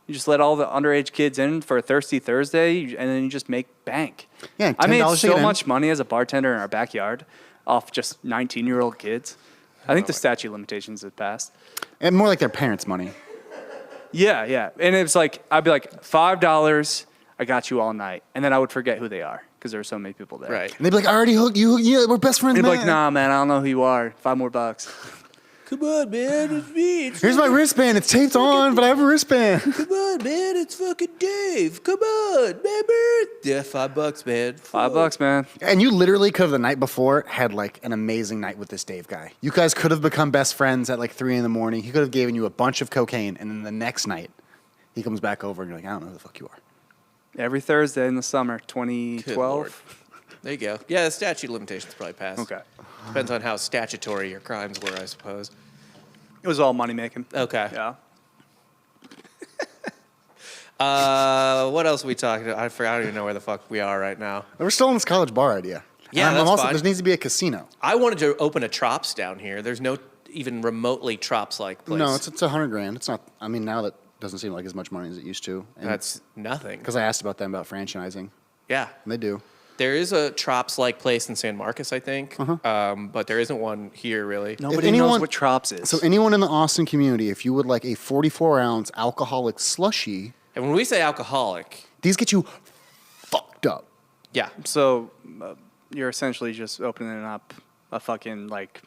You just let all the underage kids in for a Thirsty Thursday, and then you just make bank. Yeah, I made $10 to so get in. much money as a bartender in our backyard off just 19-year-old kids. I think the statute of limitations has passed. And more like their parents' money. Yeah. And it was like, I'd be like, $5, I got you all night. And then I would forget who they are because there were so many people there. Right. And they'd be like, I already hooked you. Yeah, we're best friends, And they'd be man. like, nah, man, I don't know who you are. $5 more. Come on, man. It's me. Here's my wristband. It's taped on, but I have a wristband. Come on, man. It's fucking Dave. Come on, remember? Yeah, $5, man. $5, man. And you literally could have the night before had like an amazing night with this Dave guy. You guys could have become best friends at like 3 a.m. He could have given you a bunch of cocaine, and then the next night he comes back over and you're like, I don't know who the fuck you are. Every Thursday in the summer, Good 2012. Lord. There you go. Yeah, the statute of limitations probably passed. Okay. Depends on how statutory your crimes were, I suppose. It was all money making. Okay. Yeah. What else are we talking about? I forgot. I don't even know where the fuck we are right now. We're still on this college bar idea. Yeah, And that's fine. there needs to be a casino. I wanted to open a Trops down here. There's no even remotely Trops-like place. No, it's $100,000. It's not. I mean, now that doesn't seem like as much money as it used to. That's nothing. Because I asked about them about franchising, Yeah. and they do. There is a Trops-like place in San Marcos, I think, but there isn't one here, really. Nobody anyone- knows what Trops is. So anyone in the Austin community, if you would like a 44-ounce alcoholic slushy, And when we say alcoholic, these get you fucked up. yeah. So you're essentially just opening up a fucking, like,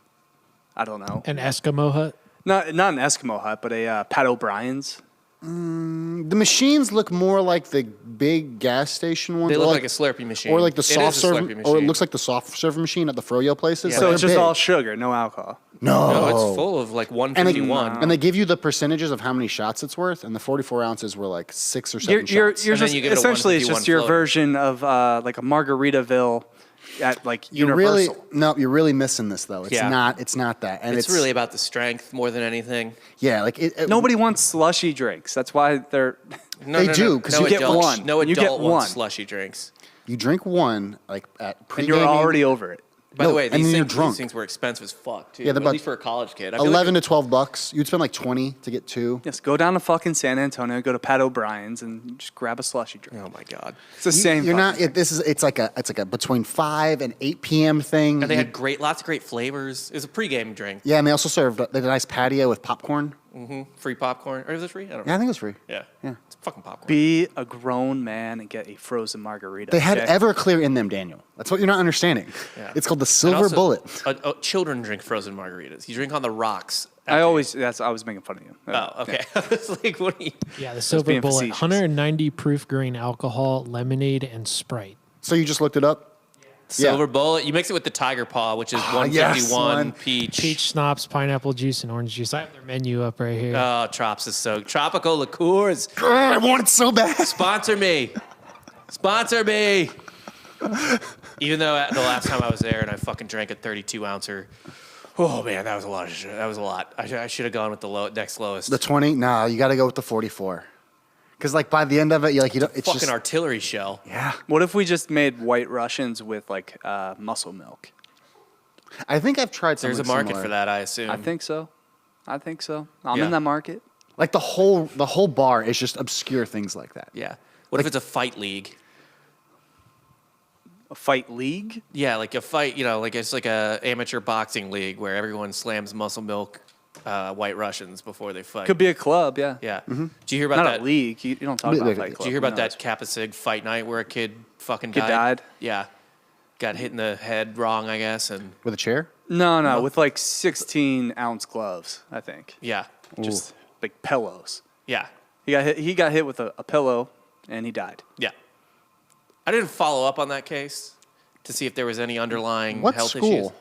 I don't know. An Eskimo hut. Not an Eskimo hut, but a Pat O'Brien's. The machines look more like the big gas station ones. They or look like a Slurpee machine. Or like the It soft is a serve, Slurpee or it machine. looks like the soft serve machine at the froyo places. Yeah. So Like, it's they're just big. all sugar, no alcohol. No, No, it's full of like and 151. they give you the percentages of how many shots it's worth, and the 44 ounces were like 6 or 7 You're shots. And then just you give it a essentially it's 151 just your floater. version of like a Margaritaville at like You're Universal. you're really missing this though. It's Yeah. not that, and it's really about the strength more than anything. like it. Nobody wants slushy drinks. That's why they're. No, They no, do, no, 'cause no you get adult- one. No You adult get wants one. slushy drinks. You drink one like at pre. And you're already over it. By No, the way, and then you're these drunk. things were expensive as fuck, too. Yeah, they're at about least for a college kid. I feel 11 like to $12. You'd spend like 20 to get 2. Yes, go down to fucking San Antonio, go to Pat O'Brien's, and just grab a slushy drink. oh my God. It's the same. You're not. fucking thing. It's like a between 5 and 8 p.m. thing. And they had lots of great flavors. It was a pregame drink. Yeah, and they also served. They had a nice patio with popcorn. Free popcorn. Or is it free? I don't know. Yeah, I think it was free. Yeah. Yeah. It's fucking popcorn. Be a grown man and get a frozen margarita. They had okay? Everclear in them, Daniel. That's what you're not understanding. Yeah. It's called the And Silver also, Bullet. Children drink frozen margaritas. You drink on the rocks. I always. I was making fun of you. Oh, okay. I was like, what are you? Yeah, the Silver being Bullet. facetious. 190 proof green alcohol, lemonade, and Sprite. So you just looked it up? Silver Bullet. You mix it with the Tiger Paw, which is 151 son. peach. Peach schnapps, pineapple juice, and orange juice. I have their menu up right here. Oh, Trops is so tropical liqueurs. I want it so bad. Sponsor me. Sponsor me. Even though the last time I was there and I fucking drank a 32 ouncer. Oh man, that was a lot of shit. That was a lot. I should have gone with the next lowest. The 20? No, you got to go with the 44. Because like by the end of it, you don't. It's fucking just artillery shell. yeah. What if we just made White Russians with like muscle milk? I think I've tried something There's a market similar. for that, I assume. I think so. I'm Yeah. in that market. Like the whole bar is just obscure things like that. Yeah. What if it's a fight league? A fight league? Yeah, like a fight. Like it's like a amateur boxing league where everyone slams muscle milk White Russians before they fight. Could be a club, yeah. Yeah. Did you hear about Not that? a league. You don't talk Wait, about wait, fight did club. Did you hear about Who that knows? Kappa Sig fight night where a kid fucking Kid died? Yeah. Got hit in the head wrong, I guess, and With a chair? No, with like 16-ounce gloves, I think. yeah. Just like pillows. Yeah. He got hit with a pillow, and he died. Yeah. I didn't follow up on that case to see if there was any underlying What health school? issues.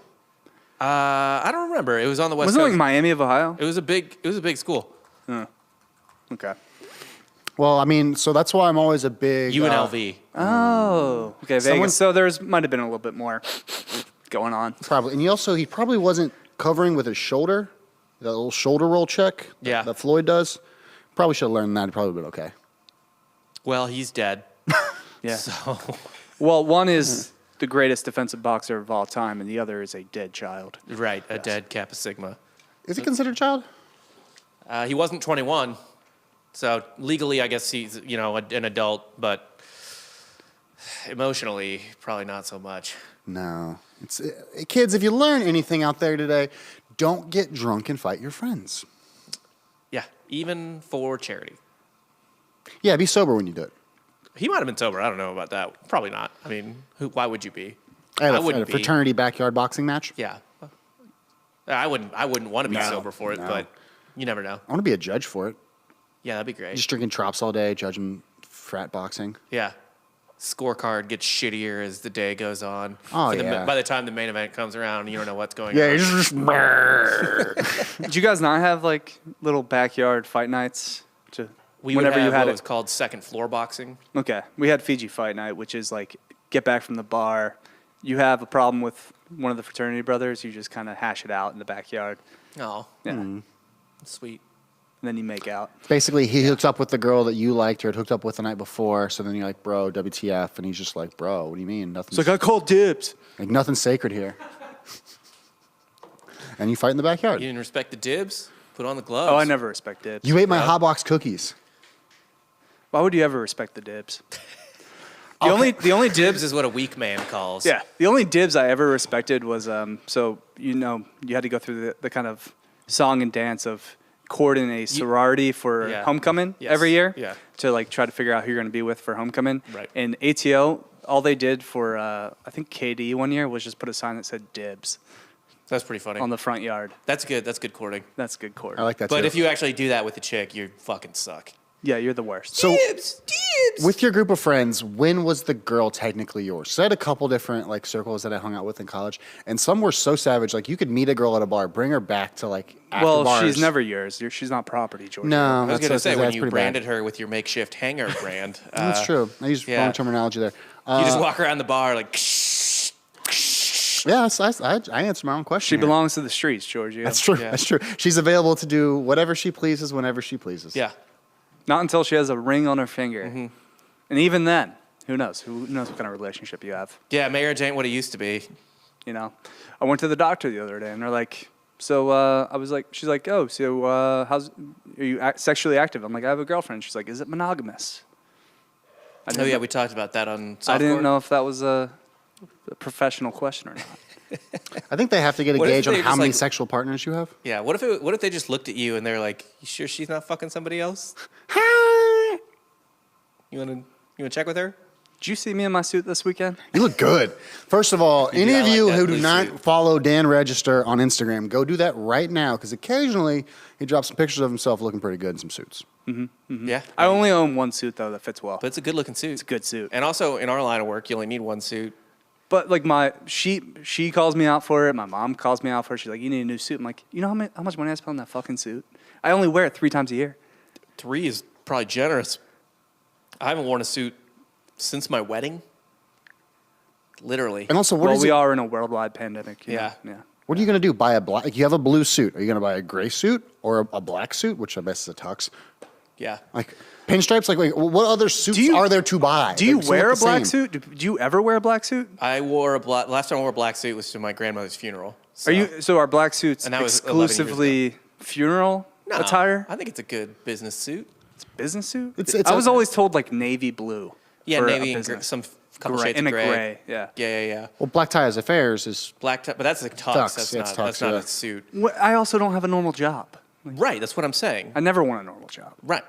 I don't remember. It was on the West Wasn't it Coast. like Miami of Ohio? It was a big school. Okay. Well, I mean, so that's why I'm always a big UNLV. Oh. Okay, Someone- Vegas. So there's might have been a little bit more going on. Probably, and he probably wasn't covering with his shoulder, that little shoulder roll check. Yeah. That Floyd does. Probably should have learned that. He probably would have been okay. Well, he's dead. Yeah. So Well, one is the greatest defensive boxer of all time, and the other is a dead child. right, a dead Kappa Sigma. Is he considered a child? He wasn't 21, so legally, I guess he's an adult, but emotionally, probably not so much. No. It's kids. If you learn anything out there today, don't get drunk and fight your friends. Yeah, even for charity. Yeah, be sober when you do it. He might have been sober. I don't know about that. Probably not. I mean, why would you be? I had I a wouldn't be. fraternity backyard boxing match. Yeah. I wouldn't want to be No, sober for it, no. but you never know. I want to be a judge for it. Yeah, that'd be great. Just drinking Trops all day, judging frat boxing. Yeah. Scorecard gets shittier as the day goes on. Oh, yeah. By the time the main event comes around, you don't know what's going Yeah, on. you just Did you guys not have like little backyard fight nights? We would whenever have you had what it. was called second floor boxing. Okay, we had Fiji Fight Night, which is like get back from the bar. You have a problem with one of the fraternity brothers, you just kind of hash it out in the backyard. Oh, Yeah. Hmm. sweet. and then you make out. Basically, he hooks up with the girl that you liked or had hooked up with the night before. So then you're like, bro, WTF? And he's just like, bro, what do you mean? Nothing's, It's like, I called dibs. like nothing's sacred here. And you fight in the backyard. You didn't respect the dibs? Put on the gloves. Oh, I never respect dibs. You ate my hot box cookies. Why would you ever respect the dibs? The only dibs is what a weak man calls. Yeah, the only dibs I ever respected was so you had to go through the kind of song and dance of courting a sorority for homecoming every year to like try to figure out who you're going to be with for homecoming. Right. And ATO, all they did for I think KD one year was just put a sign that said dibs That's pretty funny. on the front yard. That's good. That's good courting. That's good court. I like that But too. if you actually do that with a chick, you fucking suck. Yeah, you're the worst. So Dibs! with your group of friends, when was the girl technically yours? So I had a couple different like circles that I hung out with in college, and some were so savage. Like you could meet a girl at a bar, bring her back to like after well, bars. she's never yours. She's not property, George. No, I was that's- going to say, when that's you pretty branded bad. her with your makeshift hanger brand. That's true. I use yeah. wrong terminology there. You just walk around the bar like, Yeah, I answered my own question. She here. belongs to the streets, Georgia. That's true. Yeah. That's true. She's available to do whatever she pleases whenever she pleases. yeah. Not until she has a ring on her finger. And even then, who knows? Who knows what kind of relationship you have? Yeah, marriage ain't what it used to be. You know, I went to the doctor the other day, and they're like, "So," I was like, "She's like, oh, so are you sexually active?" I'm like, "I have a girlfriend." She's like, "Is it monogamous?" Oh, yeah, we talked about that on softcore. I didn't know if that was a professional question or not. I think they have to get a What if gauge on they how just, many like- sexual partners you have. Yeah, what if they just looked at you and they're like, "You sure she's not fucking somebody else? You wanna check with her?" Did you see me in my suit this weekend? You look good. First of all, any I of like you that who do blue not suit. follow Dan Register on Instagram, go do that right now because occasionally he drops some pictures of himself looking pretty good in some suits. Yeah, I only own one suit though that fits well. but it's a good looking suit. It's a good suit. And also in our line of work, you only need one suit. But like she calls me out for it. My mom calls me out for it. She's like, "You need a new suit." I'm like, "You know how much money I spend on that fucking suit? I only wear it 3 times a year." 3 is probably generous. I haven't worn a suit since my wedding. Literally. And also, Well, we are in a worldwide pandemic. you know? Yeah. Yeah. what are you going to do? Buy a black? Like you have a blue suit. Are you going to buy a gray suit or a black suit, which I guess is a tux? Yeah. Like pinstripes. Like wait, what other suits are there to buy? Do you They just look wear a the black same. suit? Do you ever wear a black suit? I wore last time I wore a black suit was to my grandmother's funeral. So. So are black suits And that was 11 years exclusively funeral No, attire? I think it's a good business suit. Business suit? It's I was a- always told like navy blue. Yeah, for a navy and business. some couple Gray- shades in of a gray. gray, yeah. Yeah. Well, black tie as affairs is Black tie, but that's a tux. Tux, That's yeah, not, it's that's tux, not yeah. a suit. I also don't have a normal job. Right, that's what I'm saying. I never want a normal job. Right.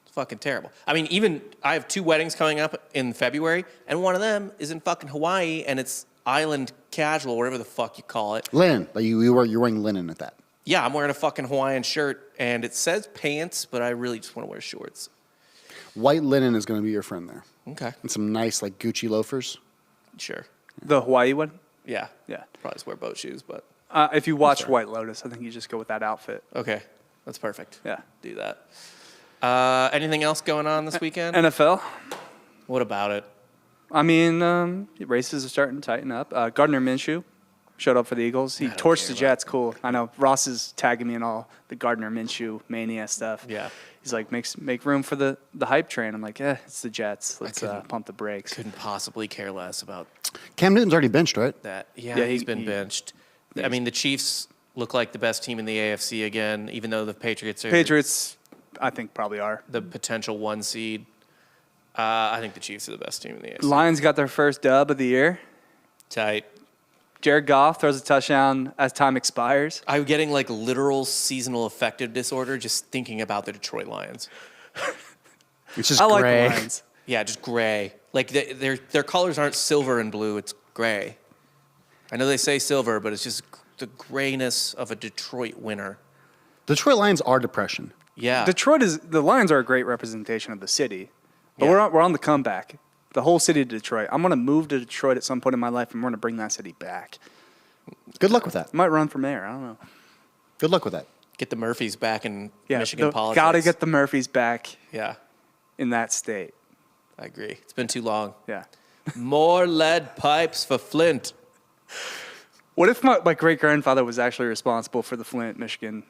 It's fucking terrible. I mean, even I have 2 weddings coming up in February, and one of them is in fucking Hawaii, and it's island casual, whatever the fuck you call it. linen. Like you're wearing linen at that. Yeah, I'm wearing a fucking Hawaiian shirt, and it says pants, but I really just want to wear shorts. White linen is going to be your friend there, Okay, and some nice like Gucci loafers. sure. The Hawaii one? Yeah. Yeah. Probably just wear boat shoes, but If you watch White Lotus, I think you just go with that outfit. okay. That's perfect. Yeah. Do that. Anything else going on this weekend? NFL. What about it? I mean, races are starting to tighten up. Gardner Minshew showed up for the Eagles. He don't torched care the Jets. Cool. I know Ross is tagging me in all the Gardner Minshew mania stuff. Yeah. He's like, make room for the hype train. I'm like, it's the Jets. Let's couldn't- pump the brakes. Couldn't possibly care less about Cam Newton's already benched, right? that. Yeah, Yeah, he's been benched. I mean, the Chiefs look like the best team in the AFC again, even though the Patriots are Patriots, I think, probably are. the potential 1 seed. I think the Chiefs are the best team in the AFC. Lions got their first dub of the year. Tight. Jared Goff throws a touchdown as time expires. I'm getting like literal seasonal affective disorder just thinking about the Detroit Lions. It's just I like gray. the Lions. Yeah, just gray. Like their colors aren't silver and blue; it's gray. I know they say silver, but it's just the grayness of a Detroit winter. Detroit Lions are depression. Yeah, The Lions are a great representation of the city, but Yeah. we're on the comeback. The whole city of Detroit. I'm gonna move to Detroit at some point in my life, and we're gonna bring that city back. Good luck with that. I might run for mayor. I don't know. Good luck with that. get the Murphys back in Yeah, Michigan politics. gotta get the Murphys back Yeah, in that state. I agree. It's been too long. Yeah. More lead pipes for Flint. What if my great grandfather was actually responsible for the Flint, Michigan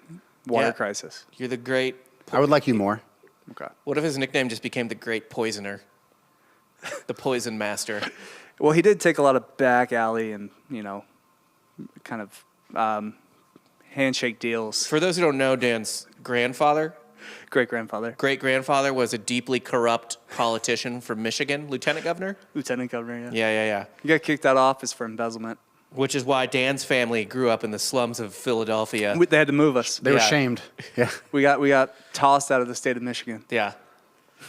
water crisis. You're the great. I would like you more. Okay. What if his nickname just became the Great Poisoner? The Poison Master. Well, he did take a lot of back alley and, kind of handshake deals. For those who don't know, Dan's grandfather, Great-grandfather. was a deeply corrupt politician from Michigan, lieutenant governor. Lieutenant governor, Yeah. He got kicked out of office for embezzlement. Which is why Dan's family grew up in the slums of Philadelphia. They had to move us. They were Yeah. shamed. Yeah. We got tossed out of the state of Michigan. Yeah.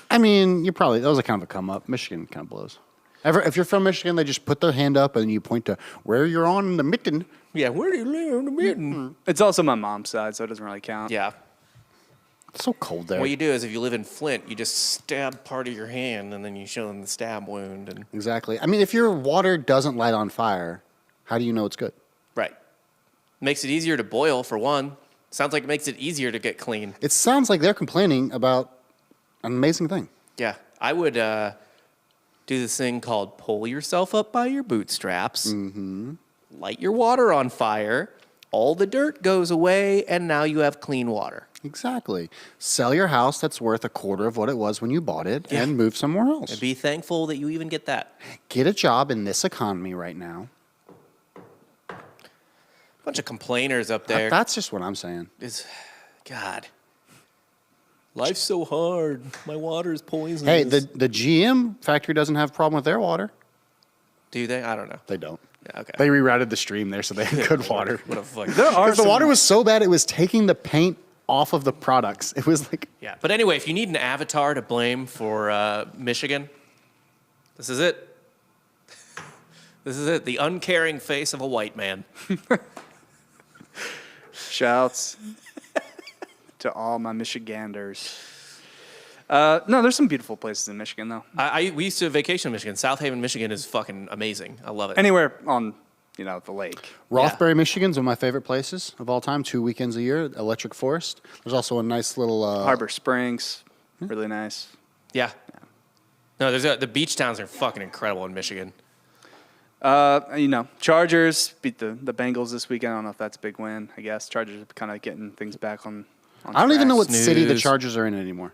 I mean, that was a kind of a come up. Michigan kind of blows. If you're from Michigan, they just put their hand up and you point to where you're on the mitten. Yeah, where do you live in the mitten? It's also my mom's side, so it doesn't really count. Yeah. It's so cold there. What you do is if you live in Flint, you just stab part of your hand and then you show them the stab wound. And Exactly. I mean, if your water doesn't light on fire, how do you know it's good? right. Makes it easier to boil, for one. Sounds like it makes it easier to get clean. It sounds like they're complaining about an amazing thing. Yeah. I would do this thing called pull yourself up by your bootstraps, light your water on fire, all the dirt goes away, and now you have clean water. Exactly. Sell your house that's worth a quarter of what it was when you bought it and move somewhere else. And be thankful that you even get that. Get a job in this economy right now. Bunch of complainers up there. That's just what I'm saying. God. Life's so hard. My water is poisonous. Hey, the GM factory doesn't have a problem with their water. Do they? I don't know. They don't. Yeah, okay. They rerouted the stream there so they had good water. What a fuck. Because the water was so bad, it was taking the paint off of the products. It was like... Yeah, but anyway, if you need an avatar to blame for Michigan, this is it. This is it. The uncaring face of a white man. Shouts to all my Michiganders. No, there's some beautiful places in Michigan, though. We used to vacation in Michigan. South Haven, Michigan is fucking amazing. I love it. Anywhere on, the lake. Rothbury, Michigan's one of my favorite places of all time. 2 weekends a year, Electric Forest. There's also a nice little... Harbor Springs, really nice. Yeah. No, the beach towns are fucking incredible in Michigan. Chargers beat the Bengals this weekend. I don't know if that's a big win, I guess. Chargers are kind of getting things back on I don't even know what Snooze. city the Chargers are in anymore.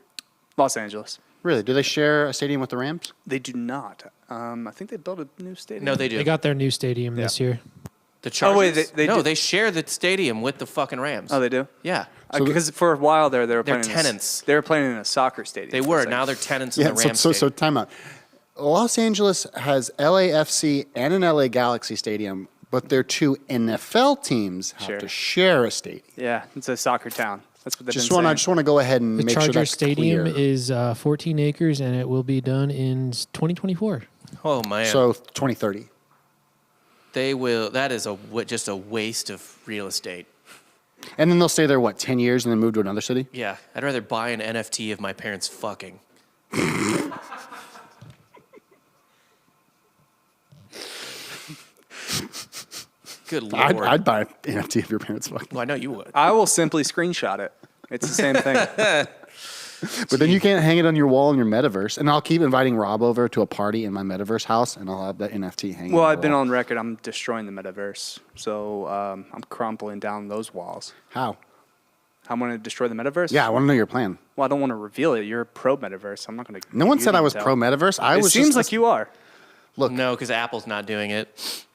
Los Angeles. Really? Do they share a stadium with the Rams? They do not. I think they built a new stadium. No, they do. They got their new stadium this year. The Chargers? Oh, wait, they do- they share the stadium with the fucking Rams. Oh, they do? Yeah. Because for a while there, they were They're playing tenants. They were playing in a soccer stadium. They for a were. second. Now they're tenants in the Rams. So time out. Los Angeles has LAFC and an LA Galaxy stadium, but their two NFL teams have to share a stadium. Yeah, it's a soccer town. That's what they've I been just want to go ahead and The make sure Charger that's Stadium clear. is 14 acres, and it will be done in 2024. Oh, man. So 2030. They will. That is just a waste of real estate. And then they'll stay there, 10 years and then move to another city? Yeah. I'd rather buy an NFT of my parents fucking. Good Lord. I'd buy an NFT of your parents' fucking. Well, I know you would. I will simply screenshot it. It's the same thing. But then you can't hang it on your wall in your metaverse. And I'll keep inviting Rob over to a party in my metaverse house, and I'll have that NFT hanging Well, on the I've been wall. on record. I'm destroying the metaverse. So I'm crumpling down those walls. How? I'm going to destroy the metaverse? Yeah, I want to know your plan. Well, I don't want to reveal it. You're pro metaverse. I'm not going to. No one said I was pro metaverse. I It was seems just like you are. Look. No, because Apple's not doing it.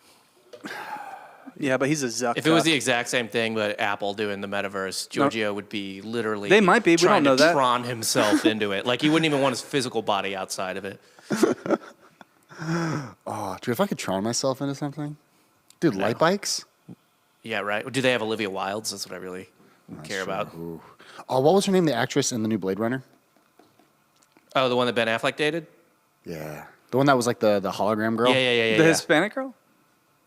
Yeah, but he's a Zuck. If it was the exact same thing, but Apple doing the metaverse, Giorgio would be literally. They might be. We trying don't know to that. Tron himself into it. Like he wouldn't even want his physical body outside of it. Oh, dude, if I could Tron myself into something. Dude, light bikes? Yeah, right. Do they have Olivia Wilde's? That's what I really care about. Ooh. Oh, what was her name? The actress in the new Blade Runner? Oh, the one that Ben Affleck dated? Yeah. The one that was like the hologram girl? Yeah. The Hispanic girl?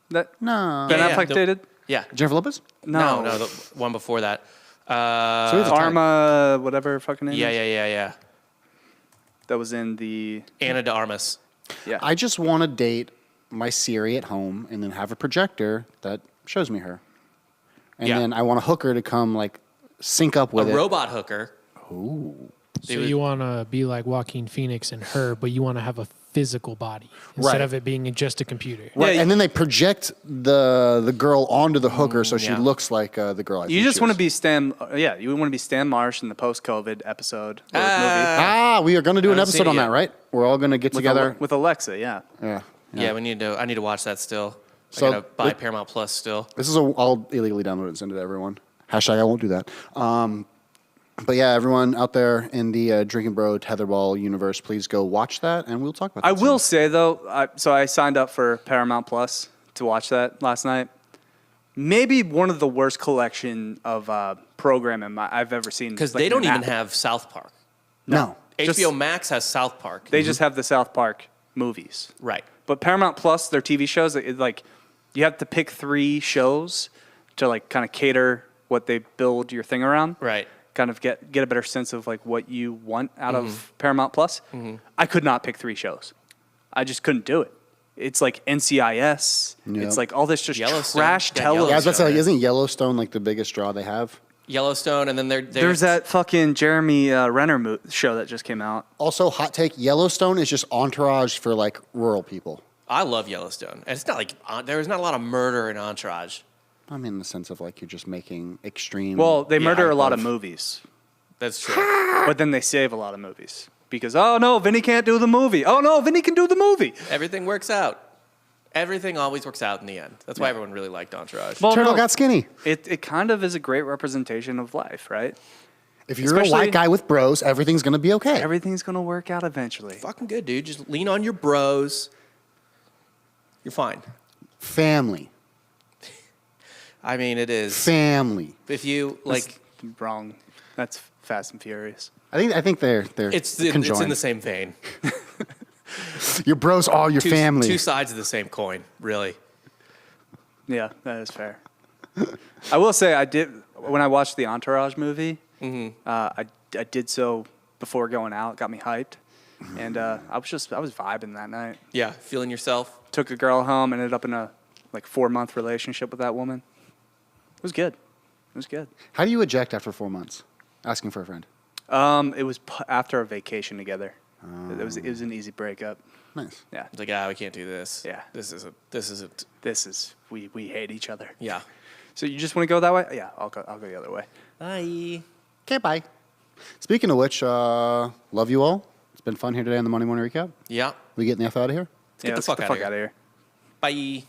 That No. Ben Yeah, Affleck the- dated? Yeah. Jennifer Lopez? No, the one before that. So it's a type. Arma, whatever her fucking name is. Yeah. That was in the. Anna de Armas. Yeah. I just want to date my Siri at home and then have a projector that shows me her. And Yeah. then I want a hooker to come like sync up with A it. robot hooker. Ooh. So you want to be like Joaquin Phoenix and her, but you want to have a physical body instead Right. of it being just a computer. Right, Yeah, and then they project the girl onto the hooker so she yeah. looks like the girl. You just want to be Stan. You want to be Stan Marsh in the post-COVID episode or movie We are going to do an I haven't seen episode it on yet. that, right? We're all going to get with, together. with Alexa. Yeah. Yeah. Yeah, I need to watch that still. So I gotta buy it- Paramount Plus still. This is I'll illegally download it and send it to everyone. Hashtag I won't do that. But yeah, everyone out there in the Drinking Bro Tetherball universe, please go watch that, and we'll talk about that I will soon. say though, so I signed up for Paramount Plus to watch that last night. Maybe one of the worst collection of programming I've ever seen. Because like, they in don't an even app. have South Park. No. Just- HBO Max has South Park. They just have the South Park movies. Right. But Paramount Plus, their TV shows, like you have to pick 3 shows to like kind of cater what they build your thing around. Right. Kind of get a better sense of like what you want out of Paramount Plus. I could not pick 3 shows. I just couldn't do it. It's like NCIS. Yep. It's like all this just Yellowstone. trash Yeah, television. Yeah, I was about to say, like, Yellowstone. isn't Yellowstone like the biggest draw they have? Yellowstone, and then There's that fucking Jeremy Renner show that just came out. Also, hot take: Yellowstone is just Entourage for like rural people. I love Yellowstone. And it's not like there's not a lot of murder in Entourage. I mean, in the sense of like you're just making extreme. Well, they murder a lot of of- movies, That's true. but then they save a lot of movies because oh no, Vinny can't do the movie. Oh no, Vinny can do the movie. Everything works out. Everything always works out in the end. That's why everyone really liked Entourage. Well, Turtle no, got skinny. it kind of is a great representation of life, right? If you're a Especially- white guy with bros, everything's gonna be okay. Everything's gonna work out eventually. Fucking good, dude. Just lean on your bros. You're fine. Family, I mean, it is. family. If you like, That's wrong. That's Fast and Furious. I think they're it's in conjoined. the same vein. Your bros are your family. Two sides of the same coin, really. Yeah, that is fair. I will say I did when I watched the Entourage movie. I did so before going out. It got me hyped, and I was vibing that night. Yeah, feeling yourself. Took a girl home. Ended up in a like 4-month relationship with that woman. It was good. It was good. How do you eject after 4 months? Asking for a friend. It was after a vacation together. It was an easy breakup. Nice. Yeah. It's like, we can't do this. Yeah. This isn't. This is we hate each other. Yeah. So you just want to go that way? Yeah, I'll go the other way. Bye. Okay, bye. Speaking of which, love you all. It's been fun here today on the Monday Morning Recap. Yeah. We getting the F out of here? Let's get the fuck out outta of here. Bye.